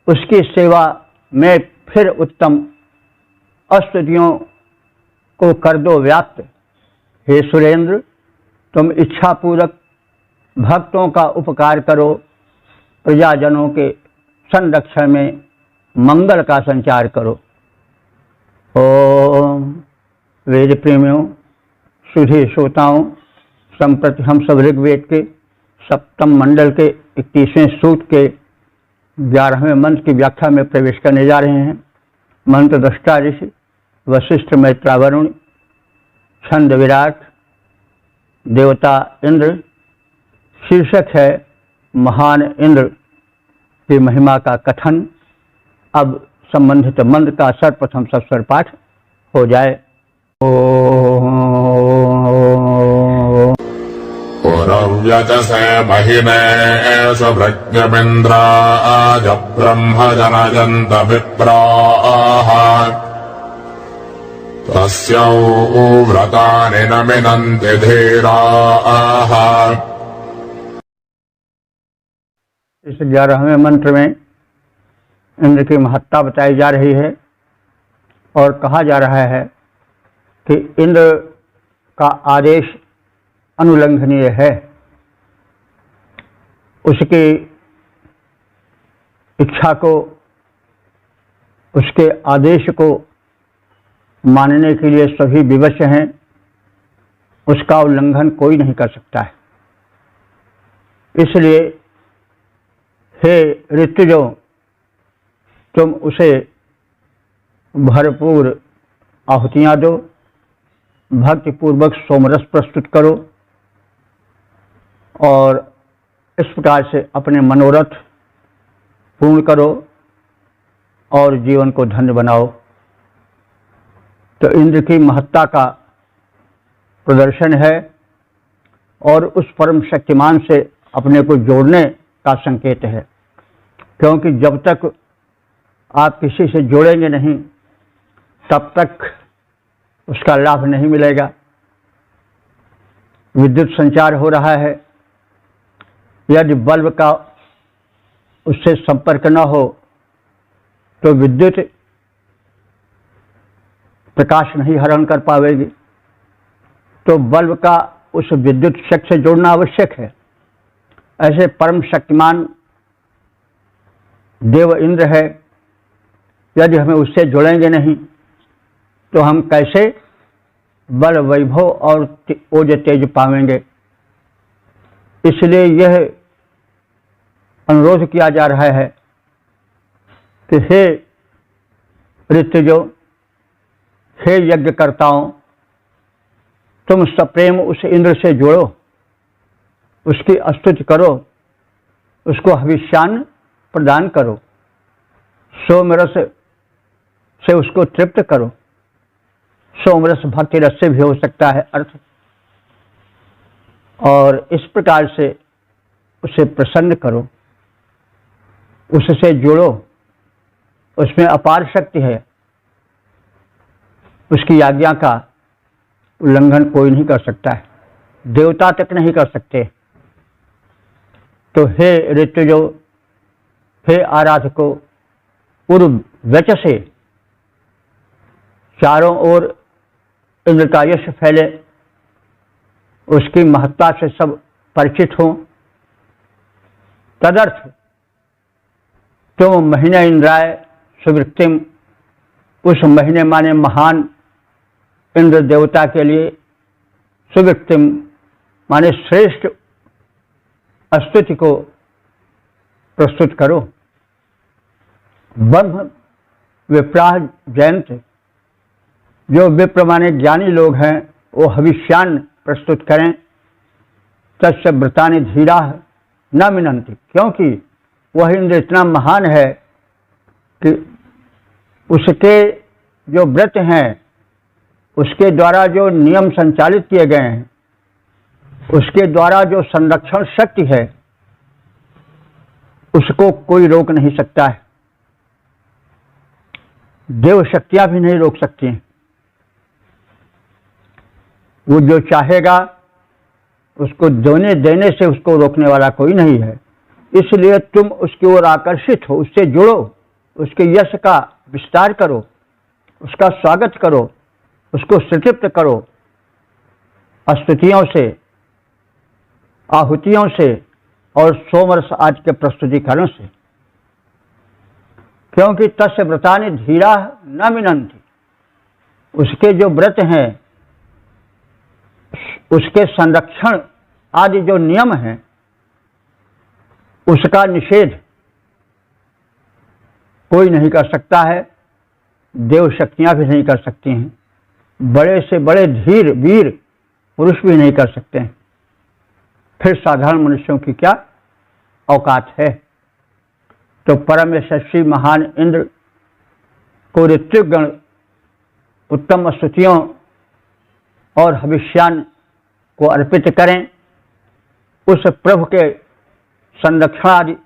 S1: उसकी सेवा में फिर उत्तम, स्तुतियों को कर दो व्याप्त। हे सुरेंद्र, तुम इच्छापूर्वक भक्तों का उपकार करो, प्रजाजनों के संरक्षण में मंगल का संचार करो। ओम वेद प्रेमियों, सुधी श्रोताओं, संप्रति हम सब ऋग्वेद के सप्तम मंडल के 31वें सूक्त के 11वें मंत्र की व्याख्या में प्रवेश करने जा रहे हैं। मंत्र दृष्टा ऋषि वशिष्ठ मैत्रावरुण, छंद विराट, देवता इंद्र। शीर्षक है महान इंद्र की महिमा का कथन। अब संबंधित मंत्र का सर्वप्रथम सस्वर पाठ हो जाए।
S2: पुरव्यजसे महिने स्वभृज्ञमिन्द्राज ब्रह्म जनयन्त विप्राः तस्यौ व्रतानि न मिनन्ति धीराः।
S1: इस 11वें मंत्र में इंद्र की महत्ता बताई जा रही है और कहा जा रहा है कि इंद्र का आदेश अनुल्लंघनीय है। उसकी इच्छा को, उसके आदेश को मानने के लिए सभी विवश हैं, उसका उल्लंघन कोई नहीं कर सकता है। इसलिए हे ऋतुजों, तुम उसे भरपूर आहुतियाँ दो, भक्तिपूर्वक सोमरस प्रस्तुत करो और इस प्रकार से अपने मनोरथ पूर्ण करो और जीवन को धन्य बनाओ। तो इंद्र की महत्ता का प्रदर्शन है और उस परम शक्तिमान से अपने को जोड़ने का संकेत है, क्योंकि जब तक आप किसी से जोड़ेंगे नहीं तब तक उसका लाभ नहीं मिलेगा। विद्युत संचार हो रहा है, यदि बल्ब का उससे संपर्क न हो तो विद्युत प्रकाश नहीं हरण कर पाएगी। तो बल्ब का उस विद्युत शक्ति से जोड़ना आवश्यक है। ऐसे परम शक्तिमान देव इंद्र है, यदि हमें उससे जोड़ेंगे नहीं तो हम कैसे बल वैभव और ओज तेज पावेंगे। इसलिए यह अनुरोध किया जा रहा है कि हे ऋतुजो, हे यज्ञकर्ताओं, तुम सप्रेम उस इंद्र से जोड़ो, उसकी स्तुति करो, उसको हविष्यान्न प्रदान करो, सोमरस से उसको तृप्त करो। सोमरस भक्ति रस से भी हो सकता है अर्थ, और इस प्रकार से उसे प्रसन्न करो, उससे जोड़ो। उसमें अपार शक्ति है, उसकी आज्ञा का उल्लंघन कोई नहीं कर सकता है, देवता तक नहीं कर सकते। तो हे ऋतुजो, हे आराधको, पूर्व वच से चारों ओर इंद्र का यश फैले, उसकी महत्ता से सब परिचित हों। तदर्थ तुम महीने इंद्राय सुवृत्तिम, उस महीने माने महान इंद्र देवता के लिए, सुवृत्तिम माने श्रेष्ठ स्तुति को प्रस्तुत करो। ब्रह्म विप्राह जयंत, जो विप्र माने ज्ञानी लोग हैं वो हविष्यान्न प्रस्तुत करें। तस्य व्रतानि धीरा न मिनंति, क्योंकि वह इंद्र इतना महान है कि उसके जो व्रत हैं उसके द्वारा जो नियम संचालित किए गए हैं, उसके द्वारा जो संरक्षण शक्ति है, उसको कोई रोक नहीं सकता है। देव शक्तियां भी नहीं रोक सकती हैं। वो जो चाहेगा उसको देने से उसको रोकने वाला कोई नहीं है। इसलिए तुम उसकी ओर आकर्षित हो, उससे जुड़ो, उसके यश का विस्तार करो, उसका स्वागत करो, उसको संतृप्त करो स्तुतियों से, आहुतियों से और सोमरस आज के प्रस्तुतिकरण से। क्योंकि तस्य व्रतानि धीरा न मिनन्ति, उसके जो व्रत हैं, उसके संरक्षण आदि जो नियम हैं, उसका निषेध कोई नहीं कर सकता है, देव शक्तियां भी नहीं कर सकती हैं, बड़े से बड़े धीर वीर पुरुष भी नहीं कर सकते हैं। फिर साधारण मनुष्यों की क्या औकात है। तो परम यशस्वी महान इंद्र को ऋत्विकगण उत्तम स्तुतियों और हविष्यान को अर्पित करें। उस प्रभु के संरक्षणादि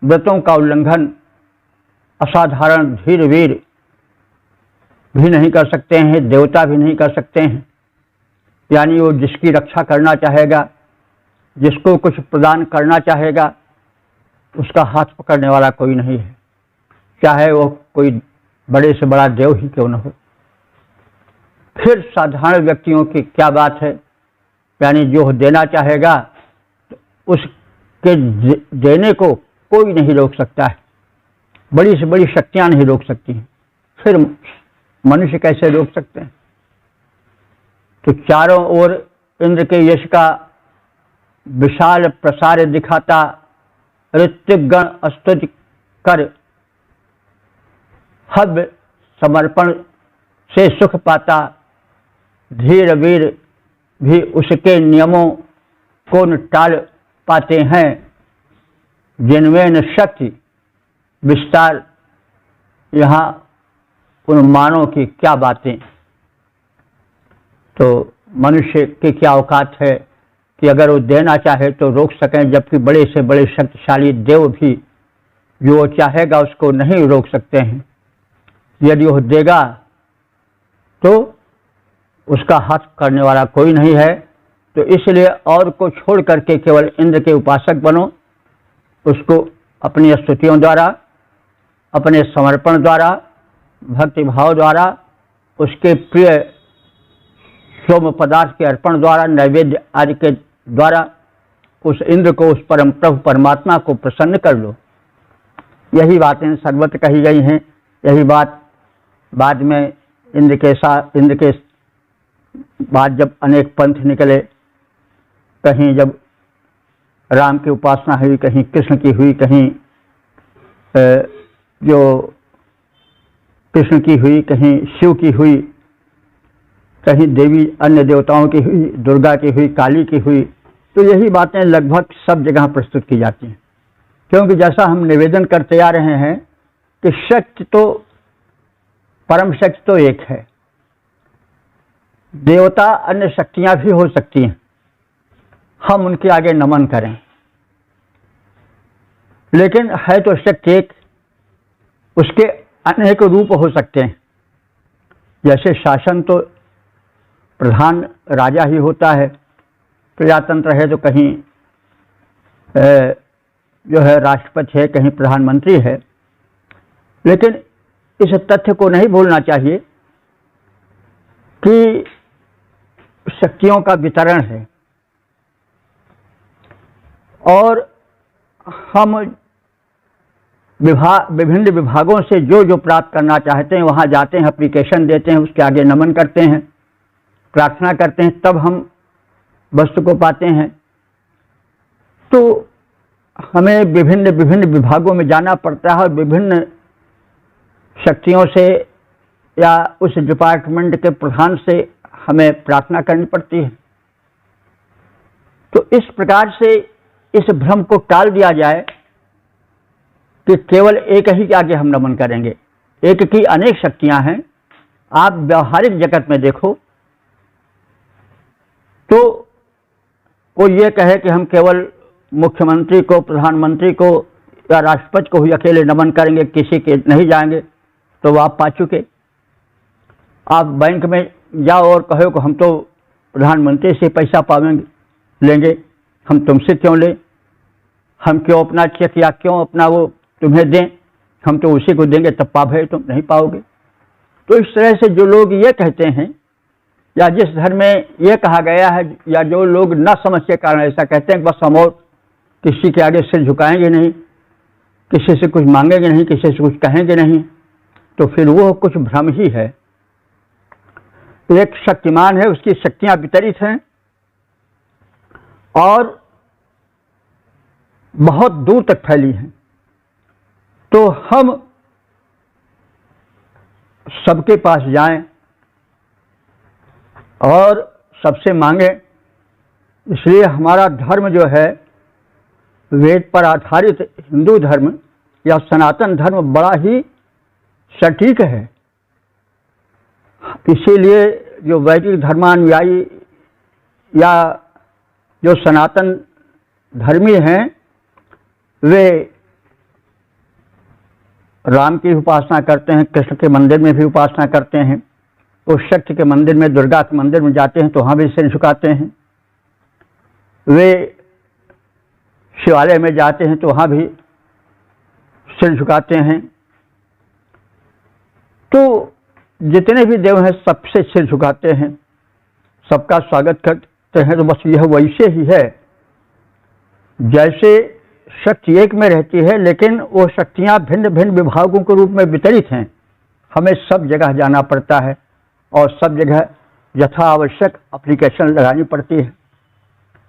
S1: व्रतों का उल्लंघन असाधारण धीर वीर भी नहीं कर सकते हैं, देवता भी नहीं कर सकते हैं। यानी वो जिसकी रक्षा करना चाहेगा, जिसको कुछ प्रदान करना चाहेगा, उसका हाथ पकड़ने वाला कोई नहीं है, चाहे वो कोई बड़े से बड़ा देव ही क्यों न हो। फिर साधारण व्यक्तियों की क्या बात है। यानी जो देना चाहेगा तो उसके देने को कोई नहीं रोक सकता है, बड़ी से बड़ी शक्तियां नहीं रोक सकती हैं। फिर मनुष्य कैसे रोक सकते हैं। तो चारों ओर इंद्र के यश का विशाल प्रसार दिखाता ऋत्विकगण स्तुति कर हव्य समर्पण से सुख पाता, धीर वीर भी उसके नियमों को न टाल पाते हैं, जिनमें न शक्ति विस्तार। यहाँ उन मानव की क्या बातें। तो मनुष्य की क्या औकात है कि अगर वो देना चाहे तो रोक सकें, जबकि बड़े से बड़े शक्तिशाली देव भी जो वो चाहेगा उसको नहीं रोक सकते हैं। यदि वो देगा तो उसका हाथ करने वाला कोई नहीं है। तो इसलिए और को छोड़ करके केवल इंद्र के उपासक बनो, उसको अपनी स्तुतियों द्वारा, अपने समर्पण द्वारा, भक्ति भाव द्वारा, उसके प्रिय सोम पदार्थ के अर्पण द्वारा, नैवेद्य आदि के द्वारा उस इंद्र को, उस परम प्रभु परमात्मा को प्रसन्न कर लो। यही बातें सर्वत्र कही गई हैं। यही बात बाद में इंद्र के बाद जब अनेक पंथ निकले, कहीं जब राम की उपासना हुई, कहीं कृष्ण की हुई, कहीं जो कृष्ण की हुई, कहीं शिव की हुई, कहीं देवी अन्य देवताओं की हुई, दुर्गा की हुई, काली की हुई। तो यही बातें लगभग सब जगह प्रस्तुत की जाती हैं। क्योंकि जैसा हम निवेदन करते आ रहे हैं कि शक्ति तो, परम शक्ति तो एक है, देवता अन्य शक्तियां भी हो सकती हैं, हम उनके आगे नमन करें। लेकिन है तो शक्ति एक, उसके अनेक रूप हो सकते हैं। जैसे शासन तो प्रधान राजा ही होता है, प्रजातंत्र है तो कहीं जो है राष्ट्रपति है, कहीं प्रधानमंत्री है। लेकिन इस तथ्य को नहीं भूलना चाहिए कि शक्तियों का वितरण है और हम विभिन्न विभागों से जो जो प्राप्त करना चाहते हैं वहाँ जाते हैं, एप्लीकेशन देते हैं, उसके आगे नमन करते हैं, प्रार्थना करते हैं, तब हम वस्तु को पाते हैं। तो हमें विभिन्न विभागों में जाना पड़ता है और विभिन्न शक्तियों से या उस डिपार्टमेंट के प्रधान से हमें प्रार्थना करनी पड़ती है। तो इस प्रकार से इस भ्रम को टाल दिया जाए कि केवल एक ही के आगे हम नमन करेंगे। एक की अनेक शक्तियां हैं, आप व्यवहारिक जगत में देखो तो कोई ये कहे कि हम केवल मुख्यमंत्री को, प्रधानमंत्री को या राष्ट्रपति को ही अकेले नमन करेंगे, किसी के नहीं जाएंगे, तो आप पा चुके। आप बैंक में जाओ और कहो कि हम तो प्रधानमंत्री से पैसा पावेंगे लेंगे, हम तुमसे क्यों लें, हम क्यों अपना चेक या क्यों अपना वो तुम्हें दें, हम तो उसी को देंगे तब पावे, तुम नहीं पाओगे। तो इस तरह से जो लोग ये कहते हैं या जिस धर्म में ये कहा गया है, या जो लोग न समझ के कारण ऐसा कहते हैं, बस हम और किसी के आगे सिर झुकाएंगे नहीं, किसी से कुछ मांगेंगे नहीं, किसी से कुछ कहेंगे नहीं, तो फिर वो कुछ भ्रम ही है। एक शक्तिमान है, उसकी शक्तियां वितरित हैं और बहुत दूर तक फैली हैं, तो हम सबके पास जाएं और सबसे मांगे। इसलिए हमारा धर्म जो है, वेद पर आधारित हिंदू धर्म या सनातन धर्म बड़ा ही सटीक है। इसीलिए जो वैदिक धर्मानुयायी या जो सनातन धर्मी हैं, वे राम की उपासना करते हैं, कृष्ण के मंदिर में भी उपासना करते हैं, उस शक्ति के मंदिर में, दुर्गा के मंदिर में जाते हैं तो वहाँ भी सिर झुकाते हैं, वे शिवालय में जाते हैं तो वहाँ भी सिर झुकाते हैं। तो जितने भी देव हैं सबसे सिर झुकाते हैं, सबका स्वागत करते हैं। तो बस यह वैसे ही है जैसे शक्ति एक में रहती है, लेकिन वो शक्तियाँ भिन्न भिन्न विभागों के रूप में वितरित हैं। हमें सब जगह जाना पड़ता है और सब जगह यथा आवश्यक एप्लीकेशन लगानी पड़ती है।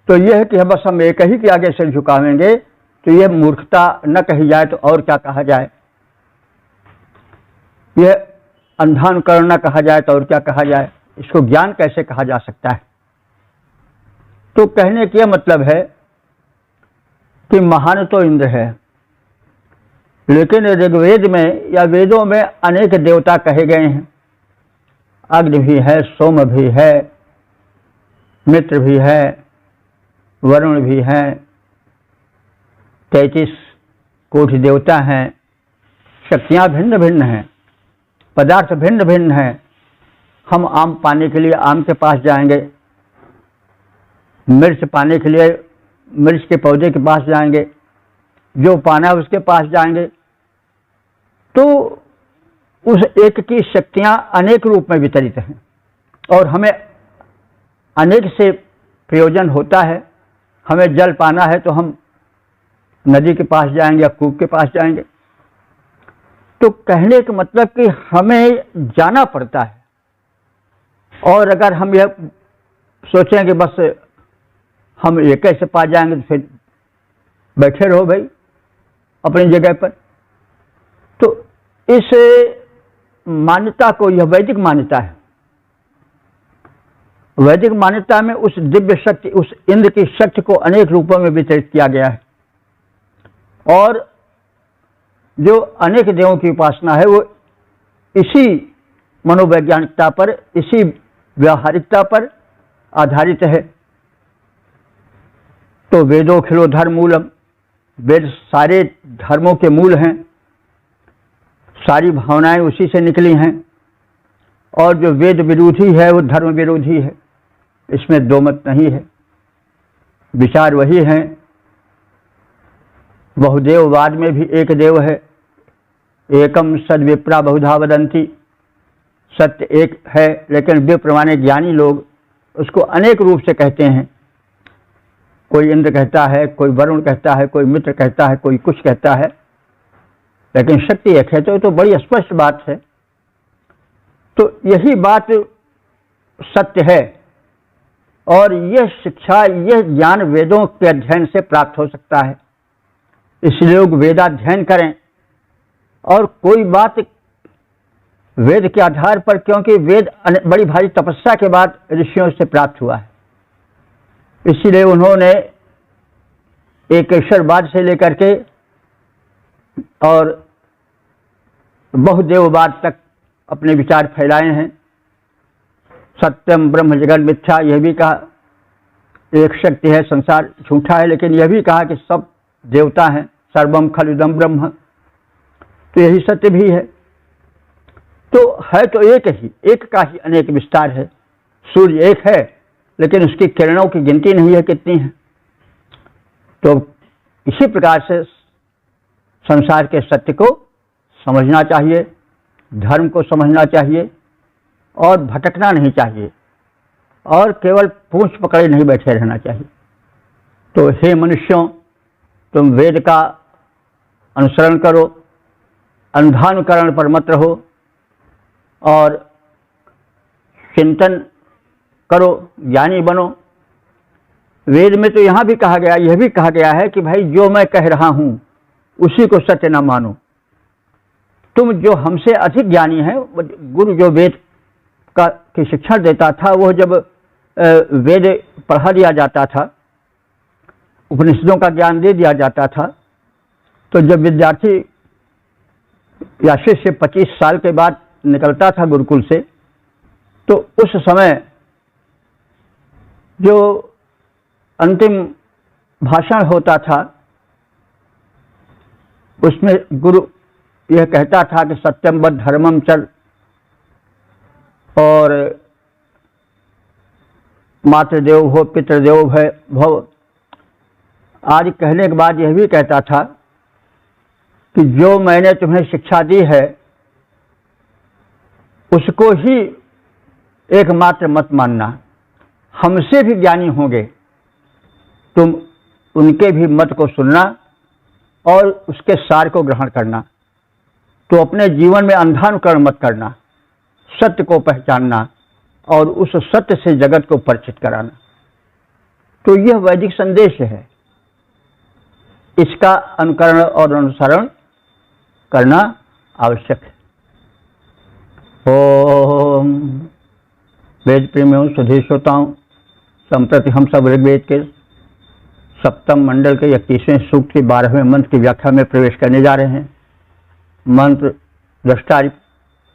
S1: तो यह है कि बस हम एक ही के आगे सिर झुकावेंगे तो यह मूर्खता न कही जाए तो और क्या कहा जाए, यह अंधानुकरण न कहा जाए तो और क्या कहा जाए, इसको ज्ञान कैसे कहा जा सकता है। तो कहने का मतलब है कि महान तो इंद्र है, लेकिन ऋग्वेद में या वेदों में अनेक देवता कहे गए हैं। अग्नि भी है, सोम भी है, मित्र भी है, वरुण भी है, 33 कोटि देवता हैं। शक्तियाँ भिन्न भिन्न हैं, पदार्थ भिन्न भिन्न हैं। हम आम पाने के लिए आम के पास जाएंगे, मिर्च पाने के लिए मिर्च के पौधे के पास जाएंगे, जो पाना है उसके पास जाएंगे। तो उस एक की शक्तियाँ अनेक रूप में वितरित हैं और हमें अनेक से प्रयोजन होता है। हमें जल पाना है तो हम नदी के पास जाएंगे या कूप के पास जाएंगे। तो कहने का मतलब कि हमें जाना पड़ता है। और अगर हम यह सोचें कि बस हम ये कैसे पा जाएंगे, तो फिर बैठे रहो भाई अपनी जगह पर। तो इस मान्यता को, यह वैदिक मान्यता है। वैदिक मान्यता में उस दिव्य शक्ति, उस इंद्र की शक्ति को अनेक रूपों में वितरित किया गया है और जो अनेक देवों की उपासना है वो इसी मनोवैज्ञानिकता पर, इसी व्यावहारिकता पर आधारित है। तो वेदोखिलो धर्म मूलम, वेद सारे धर्मों के मूल हैं, सारी भावनाएं उसी से निकली हैं और जो वेद विरोधी है वो धर्म विरोधी है, इसमें दो मत नहीं है। विचार वही है। बहुदेववाद में भी एक देव है, एकम सद विप्रा बहुधा वदंती, सत्य एक है, लेकिन विप्र माने ज्ञानी लोग उसको अनेक रूप से कहते हैं। कोई इंद्र कहता है, कोई वरुण कहता है, कोई मित्र कहता है, कोई कुछ कहता है, लेकिन शक्ति एक है। तो बड़ी स्पष्ट बात है। तो यही बात सत्य है और यह शिक्षा, यह ज्ञान वेदों के अध्ययन से प्राप्त हो सकता है। इसलिए लोग वेदाध्ययन करें। और कोई बात वेद के आधार पर, क्योंकि वेद बड़ी भारी तपस्या के बाद ऋषियों से प्राप्त हुआ है, इसलिए उन्होंने एकेश्वरवाद से लेकर के और बहुदेववाद तक अपने विचार फैलाए हैं। सत्यम ब्रह्म जगत मिथ्या, यह भी कहा एक शक्ति है, संसार झूठा है, लेकिन यह भी कहा कि सब देवता हैं, सर्वम खलुदम ब्रह्म, तो यही सत्य भी है। तो है तो एक ही, एक का ही अनेक विस्तार है। सूर्य एक है, लेकिन उसकी किरणों की गिनती नहीं है कितनी है। तो इसी प्रकार से संसार के सत्य को समझना चाहिए, धर्म को समझना चाहिए और भटकना नहीं चाहिए, और केवल पूंछ पकड़े नहीं बैठे रहना चाहिए। तो हे मनुष्यों, तुम वेद का अनुसरण करो, अंधानुकरण पर मत रहो और चिंतन करो, ज्ञानी बनो। वेद में तो यहाँ भी कहा गया, यह भी कहा गया है कि भाई जो मैं कह रहा हूँ उसी को सत्य न मानो। तुम जो हमसे अधिक ज्ञानी है, गुरु जो वेद की शिक्षा देता था, वह जब वेद पढ़ा दिया जाता था, उपनिषदों का ज्ञान दे दिया जाता था, तो जब विद्यार्थी या शिष्य 25 साल के बाद निकलता था गुरुकुल से, तो उस समय जो अंतिम भाषण होता था उसमें गुरु यह कहता था कि सत्यम वद धर्मम चल, और मातृदेव भव पितृदेव भव आदि कहने के बाद यह भी कहता था कि जो मैंने तुम्हें शिक्षा दी है उसको ही एकमात्र मत मानना। हमसे भी ज्ञानी होंगे, तुम उनके भी मत को सुनना और उसके सार को ग्रहण करना। तो अपने जीवन में अंधानुकरण मत करना, सत्य को पहचानना और उस सत्य से जगत को परिचित कराना। तो यह वैदिक संदेश है, इसका अनुकरण और अनुसरण करना आवश्यक है। ओम वेद प्रेमियों, सुधीर श्रोताओं, संप्रति हम सब ऋग्वेद के 7वें मंडल के 31वें सूक्त के 12वें मंत्र की व्याख्या में प्रवेश करने जा रहे हैं। मंत्र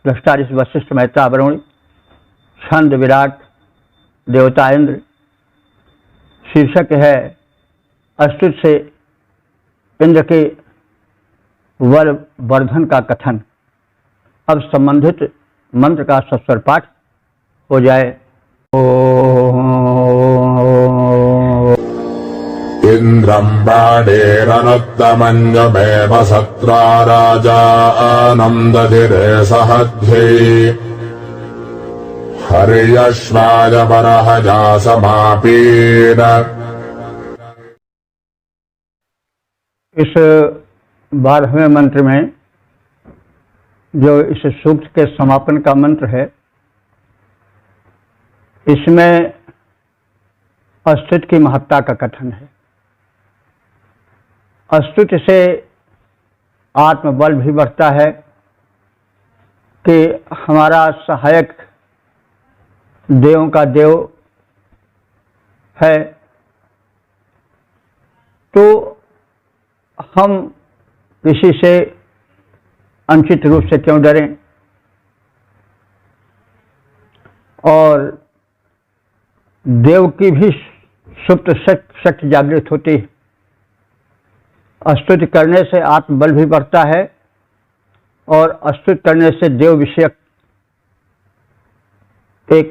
S1: दृष्टारिष वशिष्ठ मैत्रा वरुण, छंद विराट, देवता इंद्र। शीर्षक है अस्तुत से इंद्र के वर वर्धन का कथन। अब संबंधित मंत्र का सस्वर पाठ हो जाए।
S2: इंद्रं प्राणेरनुत्तमन्यमेव सत्रा राजा आनन्दधिरे सहध्यै हर्यश्वाय परहजा समापीन।
S1: इस 12वें मंत्र में जो इस सूक्त के समापन का मंत्र है, इसमें अस्तुत की महत्ता का कथन है। अस्तुत से आत्मबल भी बढ़ता है कि हमारा सहायक देवों का देव है, तो हम किसी से अनुचित रूप से क्यों डरें। और देव की भी सुप्त शक्ति जागृत होती है। स्तुति करने से आत्मबल भी बढ़ता है और स्तुति करने से देव विषयक एक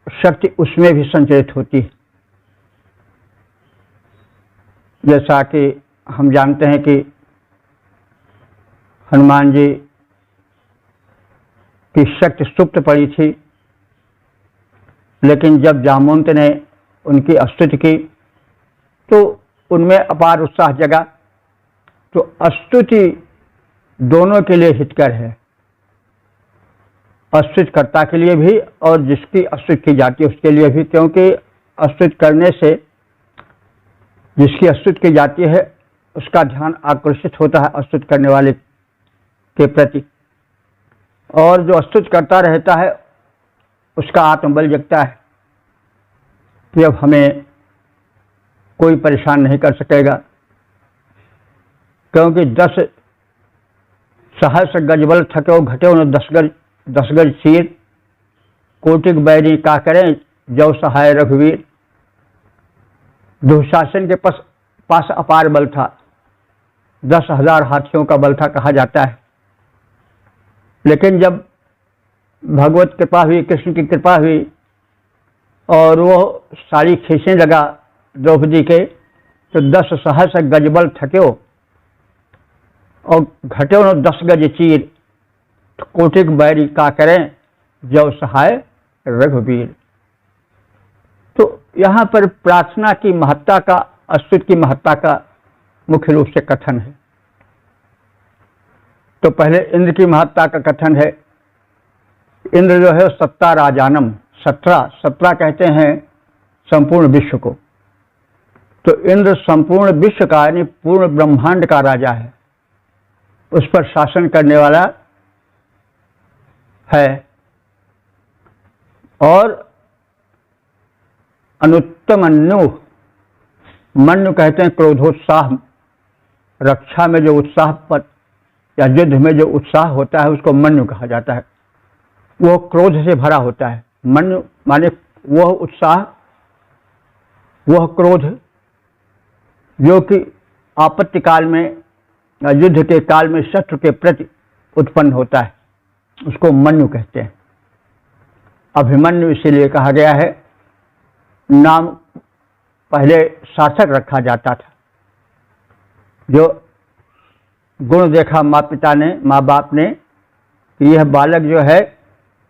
S1: शक्ति उसमें भी संचरित होती है। जैसा कि हम जानते हैं कि हनुमान जी की शक्ति सुप्त पड़ी थी, लेकिन जब जामवंत ने उनकी स्तुति की तो उनमें अपार उत्साह जगा। तो स्तुति दोनों के लिए हितकर है, स्तुतिकर्ता के लिए भी और जिसकी स्तुति की जाती है उसके लिए भी, क्योंकि स्तुति करने से जिसकी स्तुति की जाती है उसका ध्यान आकर्षित होता है स्तुति करने वाले के प्रति, और जो स्तुति करता रहता है उसका आत्मबल जगता है कि अब हमें कोई परेशान नहीं कर सकेगा, क्योंकि 10 सहस्र गज बल थके घटे उन्हें 10 गज 10 गज चीर, कोटिक बैरी का करें जौ सहाय रघुवीर। दुशासन के पास अपार बल था, 10,000 हाथियों का बल था कहा जाता है। लेकिन जब भगवत कृपा हुई, कृष्ण की कृपा हुई और वो साड़ी खींचने लगा द्रौपदी के, तो 10 सहस्र गजबल थक्यो और घट्यो न 10 गज चीर, तो कोटिक बैरी का करें जौ सहाय रघुवीर। तो यहाँ पर प्रार्थना की महत्ता का, स्तुति की महत्ता का मुख्य रूप से कथन है। तो पहले इंद्र की महत्ता का कथन है। इंद्र जो है सत्ता राजानम, 17 कहते हैं संपूर्ण विश्व को। तो इंद्र संपूर्ण विश्व का यानी पूर्ण ब्रह्मांड का राजा है, उस पर शासन करने वाला है। और अनुत्तमन्यु, मन्यु कहते हैं क्रोधोत्साह, रक्षा में जो उत्साह पर या युद्ध में जो उत्साह होता है उसको मन्यु कहा जाता है। वो क्रोध से भरा होता है। मन्यु माने वह उत्साह, वह क्रोध जो कि आपत्ति काल में या युद्ध के काल में शत्रु के प्रति उत्पन्न होता है, उसको मन्यु कहते हैं। अभिमन्यु इसीलिए कहा गया है, नाम पहले सार्थक रखा जाता था। जो गुण देखा माँ पिता ने, माँ बाप ने, कि यह बालक जो है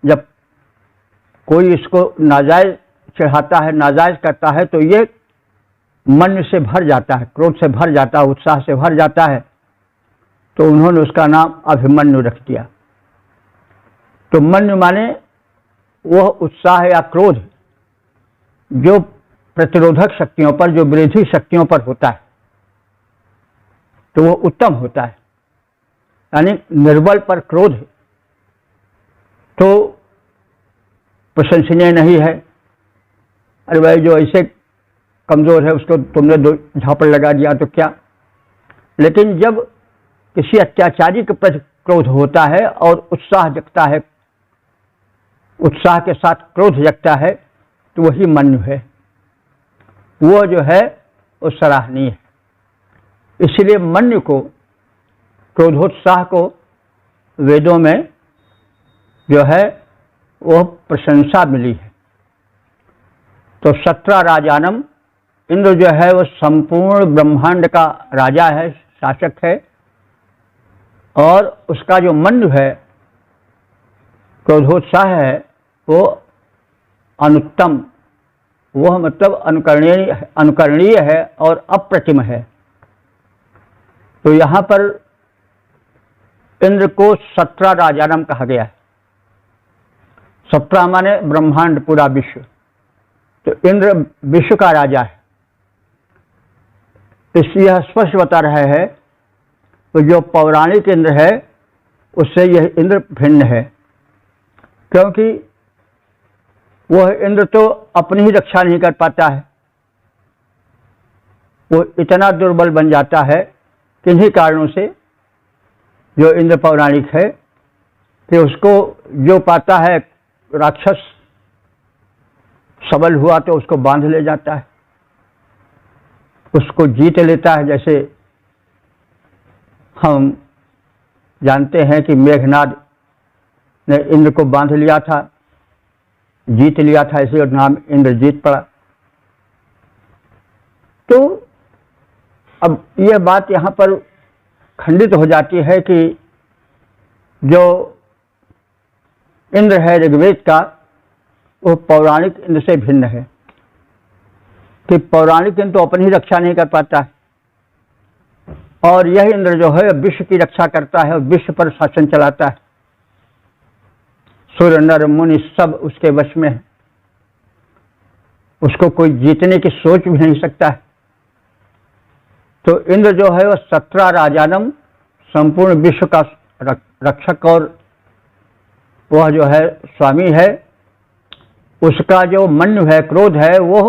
S1: जब कोई इसको नाजायज चढ़ाता है, नाजायज करता है, तो ये मन से भर जाता है, क्रोध से भर जाता है, उत्साह से भर जाता है। तो उन्होंने उसका नाम अभिमन्यु रख दिया। तो मन्यु माने वह उत्साह या क्रोध जो प्रतिरोधक शक्तियों पर, जो विरोधी शक्तियों पर होता है, तो वह उत्तम होता है। यानी निर्बल पर क्रोध तो प्रशंसनीय नहीं है। अरे भाई जो ऐसे कमजोर है उसको तुमने 2 झापड़ लगा दिया तो क्या। लेकिन जब किसी अत्याचारी के प्रति क्रोध होता है और उत्साह जगता है, उत्साह के साथ क्रोध जगता है, तो वही मन्यु है। वो जो है वो सराहनीय है। इसलिए मन्यु को, क्रोधोत्साह को वेदों में जो है वह प्रशंसा मिली है। तो 17 राजानम, इंद्र जो है वो संपूर्ण ब्रह्मांड का राजा है, शासक है। और उसका जो मन्यु है, क्रोधोत्साह है, वो अनुत्तम, वह मतलब अनुकरणीय है और अप्रतिम है। तो यहाँ पर इंद्र को 17 राजानम कहा गया है। 17 माने ब्रह्मांड, पूरा विश्व। तो इंद्र विश्व का राजा है। इसलिए स्पष्ट बता रहा है तो जो पौराणिक इंद्र है उससे यह इंद्र भिन्न है, क्योंकि वह इंद्र तो अपनी ही रक्षा नहीं कर पाता है। वो इतना दुर्बल बन जाता है किन्हीं कारणों से, जो इंद्र पौराणिक है, कि उसको जो पाता है, राक्षस सबल हुआ तो उसको बांध ले जाता है, उसको जीत लेता है। जैसे हम जानते हैं कि मेघनाद ने इंद्र को बांध लिया था, जीत लिया था, इसलिए नाम इंद्रजीत पड़ा। तो अब यह बात यहाँ पर खंडित हो जाती है कि जो इंद्र है ऋग्वेद का, वो पौराणिक इंद्र से भिन्न है। कि पौराणिक इंद्र तो अपनी ही रक्षा नहीं कर पाता है, और यह इंद्र जो है विश्व की रक्षा करता है और विश्व पर शासन चलाता है। सूर्य नर मुनि सब उसके वश में है, उसको कोई जीतने की सोच भी नहीं सकता है। तो इंद्र जो है वह 17 राजानम, संपूर्ण विश्व का रक्षक और वह जो है स्वामी है। उसका जो मन्यु है, क्रोध है, वो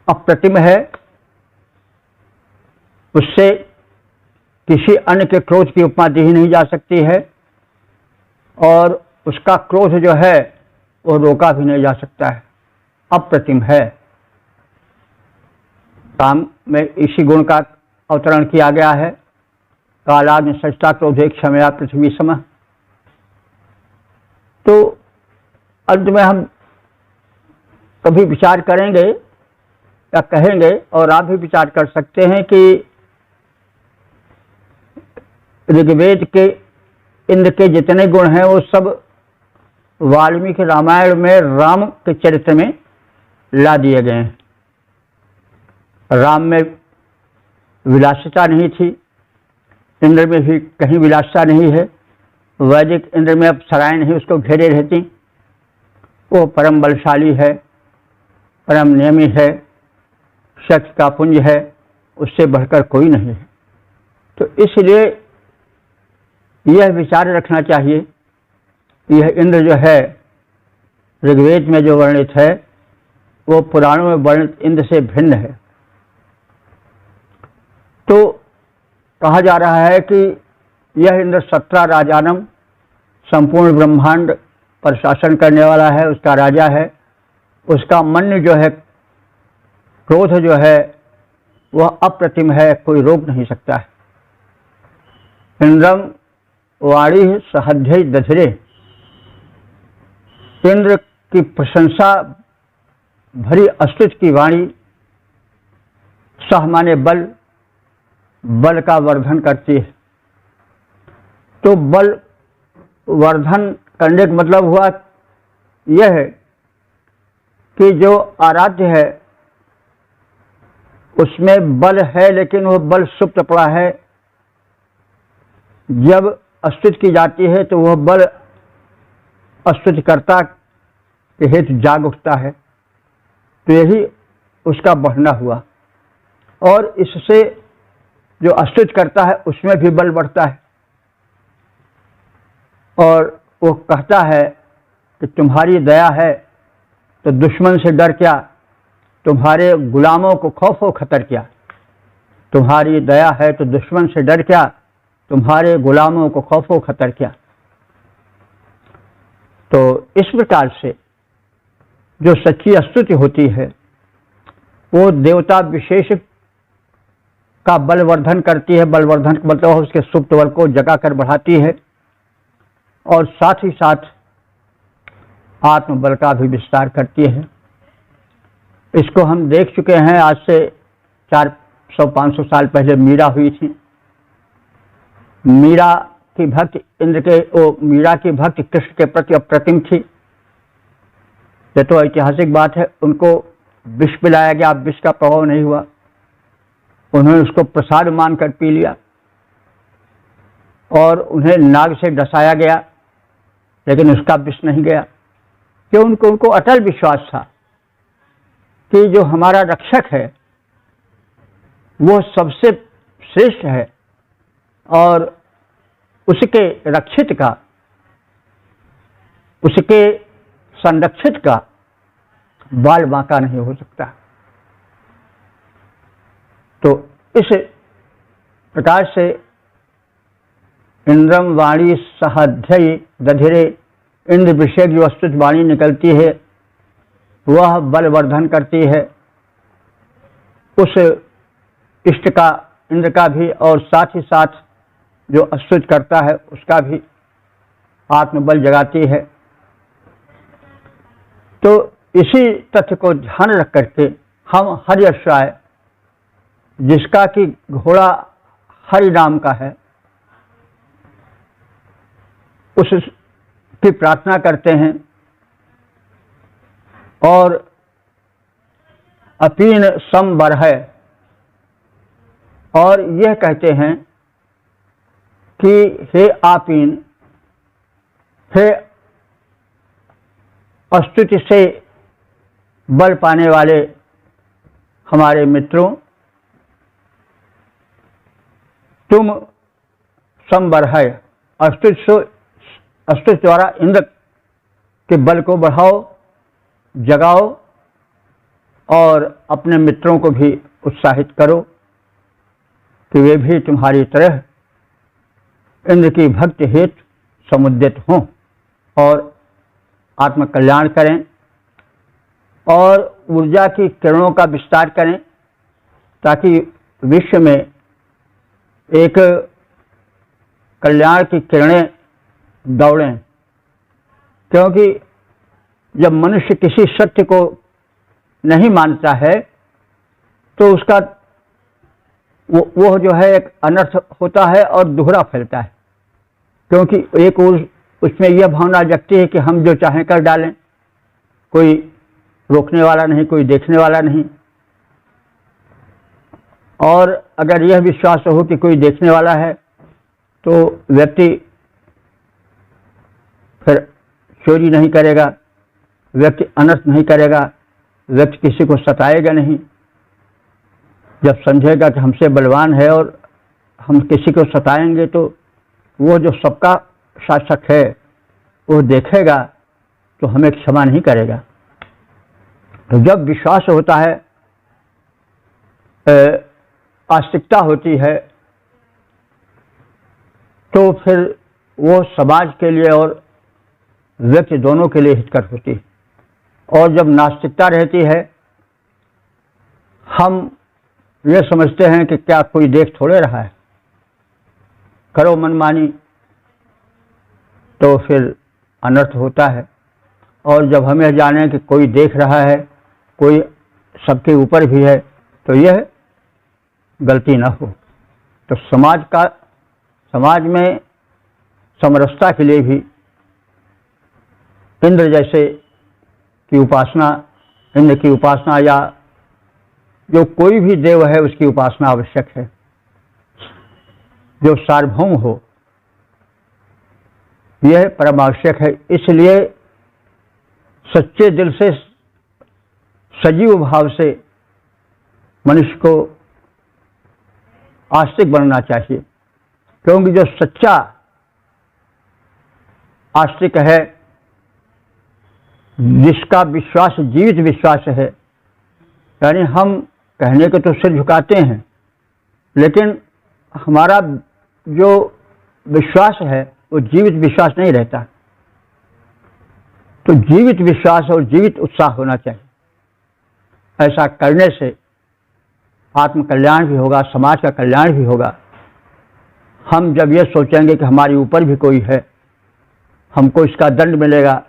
S1: अप्रतिम है। उससे किसी अन्य के क्रोध की उपमा दी ही नहीं जा सकती है। और उसका क्रोध जो है वो रोका भी नहीं जा सकता है, अप्रतिम है। काम में इसी गुण का अवतरण किया गया है, कालाग्नि सचता क्रोधे क्षमया पृथ्वी समः। तो अंत में हम कभी विचार करेंगे या कहेंगे, और आप भी विचार कर सकते हैं कि ऋग्वेद के इंद्र के जितने गुण हैं वो सब वाल्मीकि रामायण में राम के चरित्र में ला दिए गए हैं। राम में विलासिता नहीं थी, इंद्र में भी कहीं विलासिता नहीं है। वैदिक इंद्र में अब सराय नहीं उसको घेरे रहती, वो परम बलशाली है, परम नियमी है, शक्ति का पुंज है, उससे बढ़कर कोई नहीं है। तो इसलिए यह विचार रखना चाहिए, यह इंद्र जो है ऋग्वेद में जो वर्णित है वो पुराणों में वर्णित इंद्र से भिन्न है। तो कहा जा रहा है कि यह इंद्र 17 राजानम, संपूर्ण ब्रह्मांड पर शासन करने वाला है, उसका राजा है। उसका मन जो है, क्रोध जो है वह अप्रतिम है, कोई रोक नहीं सकता है। इंद्रम वाणी सहध्य दधिरे, इंद्र की प्रशंसा भरी अस्तुति की वाणी, सह माने बल, बल का वर्धन करती है। तो बल वर्धन करने का मतलब हुआ यह है कि जो आराध्य है उसमें बल है, लेकिन वह बल सुप्त पड़ा है। जब स्तुति की जाती है तो वह बल स्तुतिकर्ता के हेतु जाग उठता है। तो यही उसका बढ़ना हुआ, और इससे जो स्तुति करता है उसमें भी बल बढ़ता है। और वो कहता है कि तुम्हारी दया है तो दुश्मन से डर क्या, तुम्हारे गुलामों को खौफ व खतर क्या। तुम्हारी दया है तो दुश्मन से डर क्या, तुम्हारे गुलामों को खौफ व खतर क्या। तो इस प्रकार से जो सच्ची स्तुति होती है वो देवता विशेष का बलवर्धन करती है। बलवर्धन का मतलब उसके सुप्त बल को जगा कर बढ़ाती है, और साथ ही साथ आत्मबल का भी विस्तार करती है। इसको हम देख चुके हैं, आज से 400-500 साल पहले मीरा हुई थी। मीरा की भक्ति मीरा की भक्ति कृष्ण के प्रति अप्रतिम थी। ये तो ऐतिहासिक बात है। उनको विष पिलाया गया, विष का प्रभाव नहीं हुआ, उन्होंने उसको प्रसाद मानकर पी लिया। और उन्हें नाग से डसाया गया, लेकिन उसका विष नहीं गया, क्यों? उनको अटल विश्वास था कि जो हमारा रक्षक है वो सबसे श्रेष्ठ है, और उसके रक्षित का, उसके संरक्षित का बाल बांका नहीं हो सकता। तो इस प्रकार से इंद्रम वाणी सहध्य दधिरे, इंद्र विषय जो स्तुति वाणी निकलती है वह बलवर्धन करती है उस इष्ट का, इंद्र का भी, और साथ ही साथ जो स्तुति करता है उसका भी आत्मबल जगाती है। तो इसी तथ्य को ध्यान रख करके हम हर्यश्राय, जिसका कि घोड़ा हरि नाम का है, उसकी प्रार्थना करते हैं। और अपीन संबर है, और यह कहते हैं कि हे आपीन, हे स्तुति से बल पाने वाले हमारे मित्रों, तुम संबर है, स्तुति द्वारा इंद्र के बल को बढ़ाओ, जगाओ, और अपने मित्रों को भी उत्साहित करो कि वे भी तुम्हारी तरह इंद्र की भक्ति हेतु समुद्यत हों। और आत्मकल्याण करें और ऊर्जा की किरणों का विस्तार करें, ताकि विश्व में एक कल्याण की किरणें दौड़ें। क्योंकि जब मनुष्य किसी सत्य को नहीं मानता है तो उसका वो जो है एक अनर्थ होता है और दोहरा फैलता है। क्योंकि एक उसमें यह भावना जगती है कि हम जो चाहें कर डालें, कोई रोकने वाला नहीं, कोई देखने वाला नहीं। और अगर यह विश्वास हो कि कोई देखने वाला है तो व्यक्ति फिर चोरी नहीं करेगा, व्यक्ति अनर्थ नहीं करेगा, व्यक्ति किसी को सताएगा नहीं। जब समझेगा कि हमसे बलवान है और हम किसी को सताएंगे तो वो जो सबका शासक है वो देखेगा तो हमें क्षमा नहीं करेगा। तो जब विश्वास होता है, आस्तिकता होती है, तो फिर वो समाज के लिए और व्यक्ति दोनों के लिए हितकर होती है। और जब नास्तिकता रहती है, हम ये समझते हैं कि क्या कोई देख थोड़े रहा है, करो मनमानी, तो फिर अनर्थ होता है। और जब हमें जाने कि कोई देख रहा है, कोई सबके ऊपर भी है, तो यह गलती ना हो। तो समाज में समरसता के लिए भी इंद्र जैसे की उपासना, इंद्र की उपासना या जो कोई भी देव है उसकी उपासना आवश्यक है, जो सार्वभौम हो, यह परम आवश्यक है। इसलिए सच्चे दिल से, सजीव भाव से मनुष्य को आस्तिक बनना चाहिए। क्योंकि जो सच्चा आस्तिक है, जिसका विश्वास जीवित विश्वास है, यानी हम कहने के तो सिर झुकाते हैं, लेकिन हमारा जो विश्वास है वो जीवित विश्वास नहीं रहता। तो जीवित विश्वास और जीवित उत्साह होना चाहिए। ऐसा करने से आत्म कल्याण भी होगा, समाज का कल्याण भी होगा। हम जब ये सोचेंगे कि हमारे ऊपर भी कोई है, हमको इसका दंड मिलेगा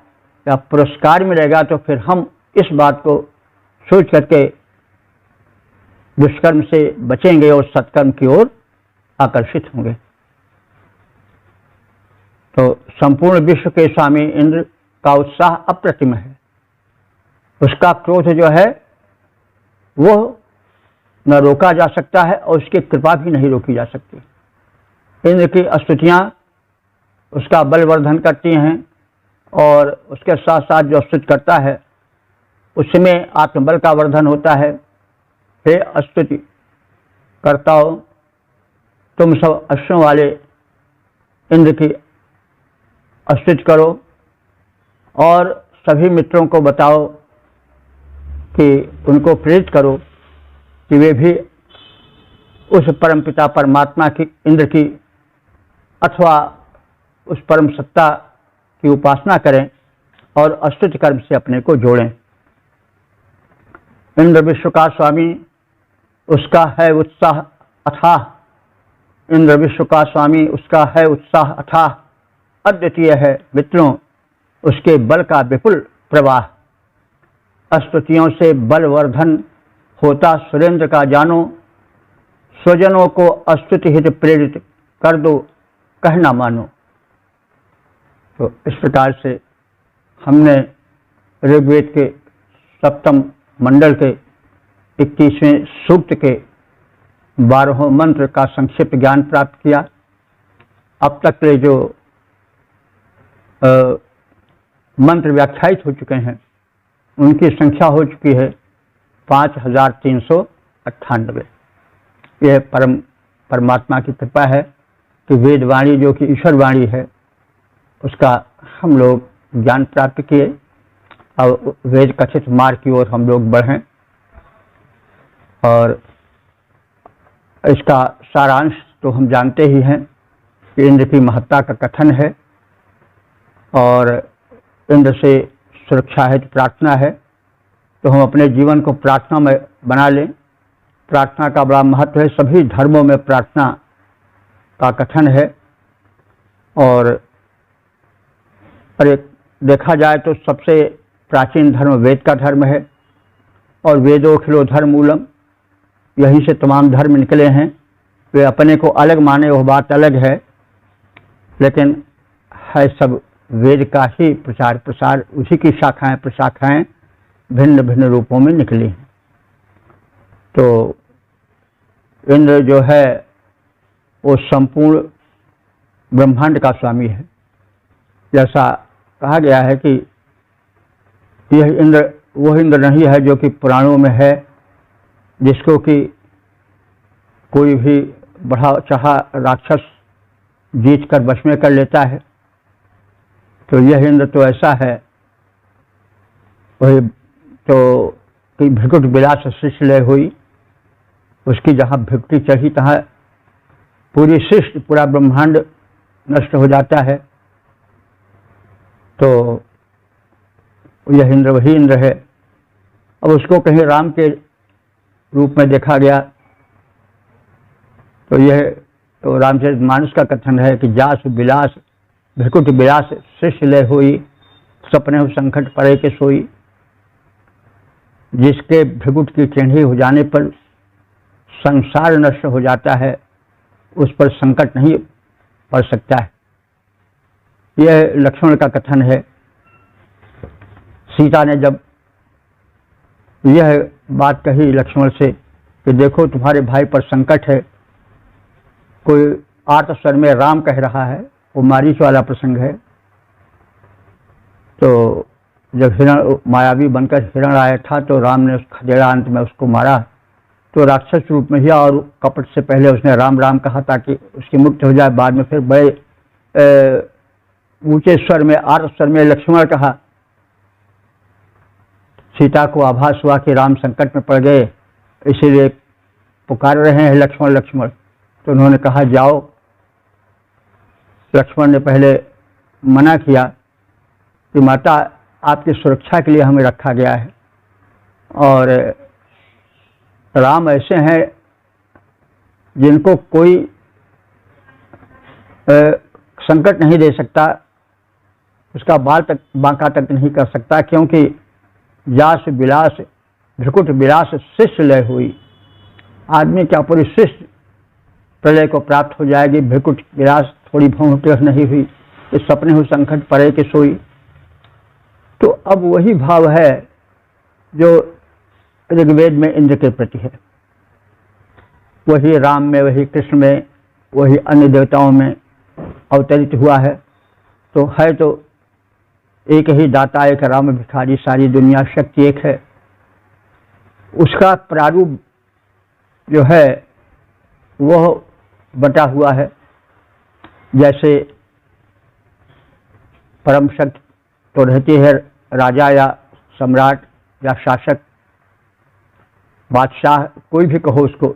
S1: या पुरस्कार मिलेगा, तो फिर हम इस बात को सोच करके दुष्कर्म से बचेंगे और सत्कर्म की ओर आकर्षित होंगे। तो संपूर्ण विश्व के स्वामी इंद्र का उत्साह अप्रतिम है। उसका क्रोध जो है वो न रोका जा सकता है और उसकी कृपा भी नहीं रोकी जा सकती। इंद्र की स्तुतियाँ उसका बलवर्धन करती हैं और उसके साथ साथ जो स्तुति करता है उसमें आत्मबल का वर्धन होता है। हे स्तुति करताओ, तुम सब अश्वों वाले इंद्र की स्तुति करो और सभी मित्रों को बताओ कि उनको प्रेरित करो कि वे भी उस परमपिता परमात्मा की, इंद्र की अथवा उस परम सत्ता की उपासना करें और स्तुति कर्म से अपने को जोड़ें। इंद्र विश्व का स्वामी, उसका है उत्साह अथाह। इंद्र विश्व का स्वामी, उसका है उत्साह अथाह, अद्वितीय है मित्रों उसके बल का विपुल प्रवाह। स्तुतियों से बलवर्धन होता सुरेंद्र का जानो, स्वजनों को स्तुति हित प्रेरित कर दो, कहना मानो। तो इस प्रकार से हमने ऋग्वेद के 7वें मंडल के 21वें सूक्त के 12 मंत्र का संक्षिप्त ज्ञान प्राप्त किया। अब तक के जो मंत्र व्याख्यायित हो चुके हैं उनकी संख्या हो चुकी है 5398। यह परमात्मा की कृपा है कि वेद वाणी जो कि ईश्वर वाणी है उसका हम लोग ज्ञान प्राप्त किए और वेद कथित मार्ग की ओर हम लोग बढ़ें। और इसका सारांश तो हम जानते ही हैं कि इंद्र की महत्ता का कथन है और इंद्र से सुरक्षा है तो प्रार्थना है, तो हम अपने जीवन को प्रार्थना में बना लें। प्रार्थना का बड़ा महत्व है, सभी धर्मों में प्रार्थना का कथन है। और देखा जाए तो सबसे प्राचीन धर्म वेद का धर्म है, और वेदो खिलो धर्म मूलम, यहीं से तमाम धर्म निकले हैं। वे अपने को अलग माने वह बात अलग है, लेकिन है सब वेद का ही प्रचार प्रसार, उसी की शाखाएं प्रशाखाएं भिन्न भिन्न रूपों में निकली हैं। तो इंद्र जो है वो संपूर्ण ब्रह्मांड का स्वामी है। जैसा कहा गया है कि यह इंद्र वह इंद्र नहीं है जो कि पुराणों में है, जिसको कि कोई भी बढ़ा चाहा राक्षस जीत कर वश में कर लेता है। तो यह इंद्र तो ऐसा है, वही तो कि भृकुट विलास सृष्टि लय हुई, उसकी जहाँ भृकुटी चढ़ी तहाँ पूरी सृष्टि पूरा ब्रह्मांड नष्ट हो जाता है। तो यह इंद्र वही इंद्र है। अब उसको कहीं राम के रूप में देखा गया, तो यह तो रामचरितमानस का कथन है कि जास विलास भृकुट विलास सृष्टि लय हुई, सपने संकट पड़े के सोई। जिसके भृकुट की टेढ़ी हो जाने पर संसार नष्ट हो जाता है, उस पर संकट नहीं पड़ सकता है। यह लक्ष्मण का कथन है। सीता ने जब यह बात कही लक्ष्मण से कि देखो तुम्हारे भाई पर संकट है, कोई आर्त स्वर में राम कह रहा है, वो मारीच वाला प्रसंग है। तो जब हिरण मायावी बनकर हिरण आया था तो राम ने उस खदेड़ा अंत में उसको मारा, तो राक्षस रूप में ही, और कपट से पहले उसने राम राम कहा ताकि उसकी मुक्ति हो जाए। बाद में फिर बड़े ऊंचे स्वर में आर्त स्वर में लक्ष्मण कहा। सीता को आभास हुआ कि राम संकट में पड़ गए, इसीलिए पुकार रहे हैं लक्ष्मण लक्ष्मण। तो उन्होंने कहा जाओ। लक्ष्मण ने पहले मना किया कि माता आपकी सुरक्षा के लिए हमें रखा गया है, और राम ऐसे हैं जिनको कोई संकट नहीं दे सकता, उसका बाल तक बांका तक नहीं कर सकता, क्योंकि जास विलास भृकुट विलास शिष्य लय हुई। आदमी क्या पूरी शिष्य प्रलय को प्राप्त हो जाएगी। भृकुट विलास थोड़ी भौंटेह नहीं हुई, इस सपने हो संकट पड़े के सोई। तो अब वही भाव है जो ऋग्वेद में इंद्र के प्रति है, वही राम में, वही कृष्ण में, वही अन्य देवताओं में अवतरित हुआ है। तो है तो एक ही दाता, एक राम भिखारी, सारी दुनिया शक्ति एक है। उसका प्रारूप जो है वह बटा हुआ है। जैसे परम शक्ति तो रहती है राजा या सम्राट या शासक, बादशाह, कोई भी कहो उसको,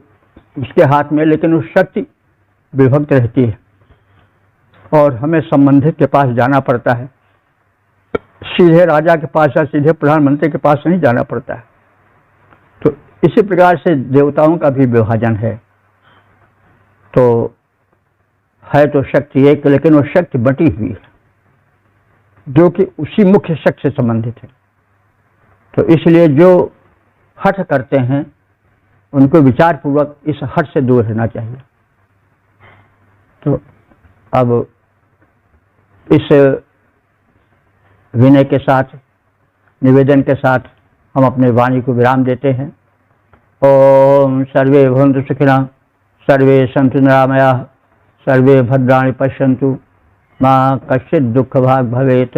S1: उसके हाथ में, लेकिन उस शक्ति विभक्त रहती है और हमें संबंधित के पास जाना पड़ता है। सीधे राजा के पास या सीधे प्रधानमंत्री के पास नहीं जाना पड़ता है। तो इसी प्रकार से देवताओं का भी विभाजन है। तो है तो शक्ति एक, लेकिन वो शक्ति बटी हुई है जो कि उसी मुख्य शक्ति से संबंधित है। तो इसलिए जो हठ करते हैं उनको विचार पूर्वक इस हठ से दूर रहना चाहिए। तो अब इस विनय के साथ, निवेदन के साथ हम अपने वाणी को विराम देते हैं। ओम सर्वे भवन्तु सुखिनः, सर्वे सन्तु निरामयाः, सर्वे भद्राणि पश्यन्तु, मा कश्चित् दुःखभाग् भवेत्।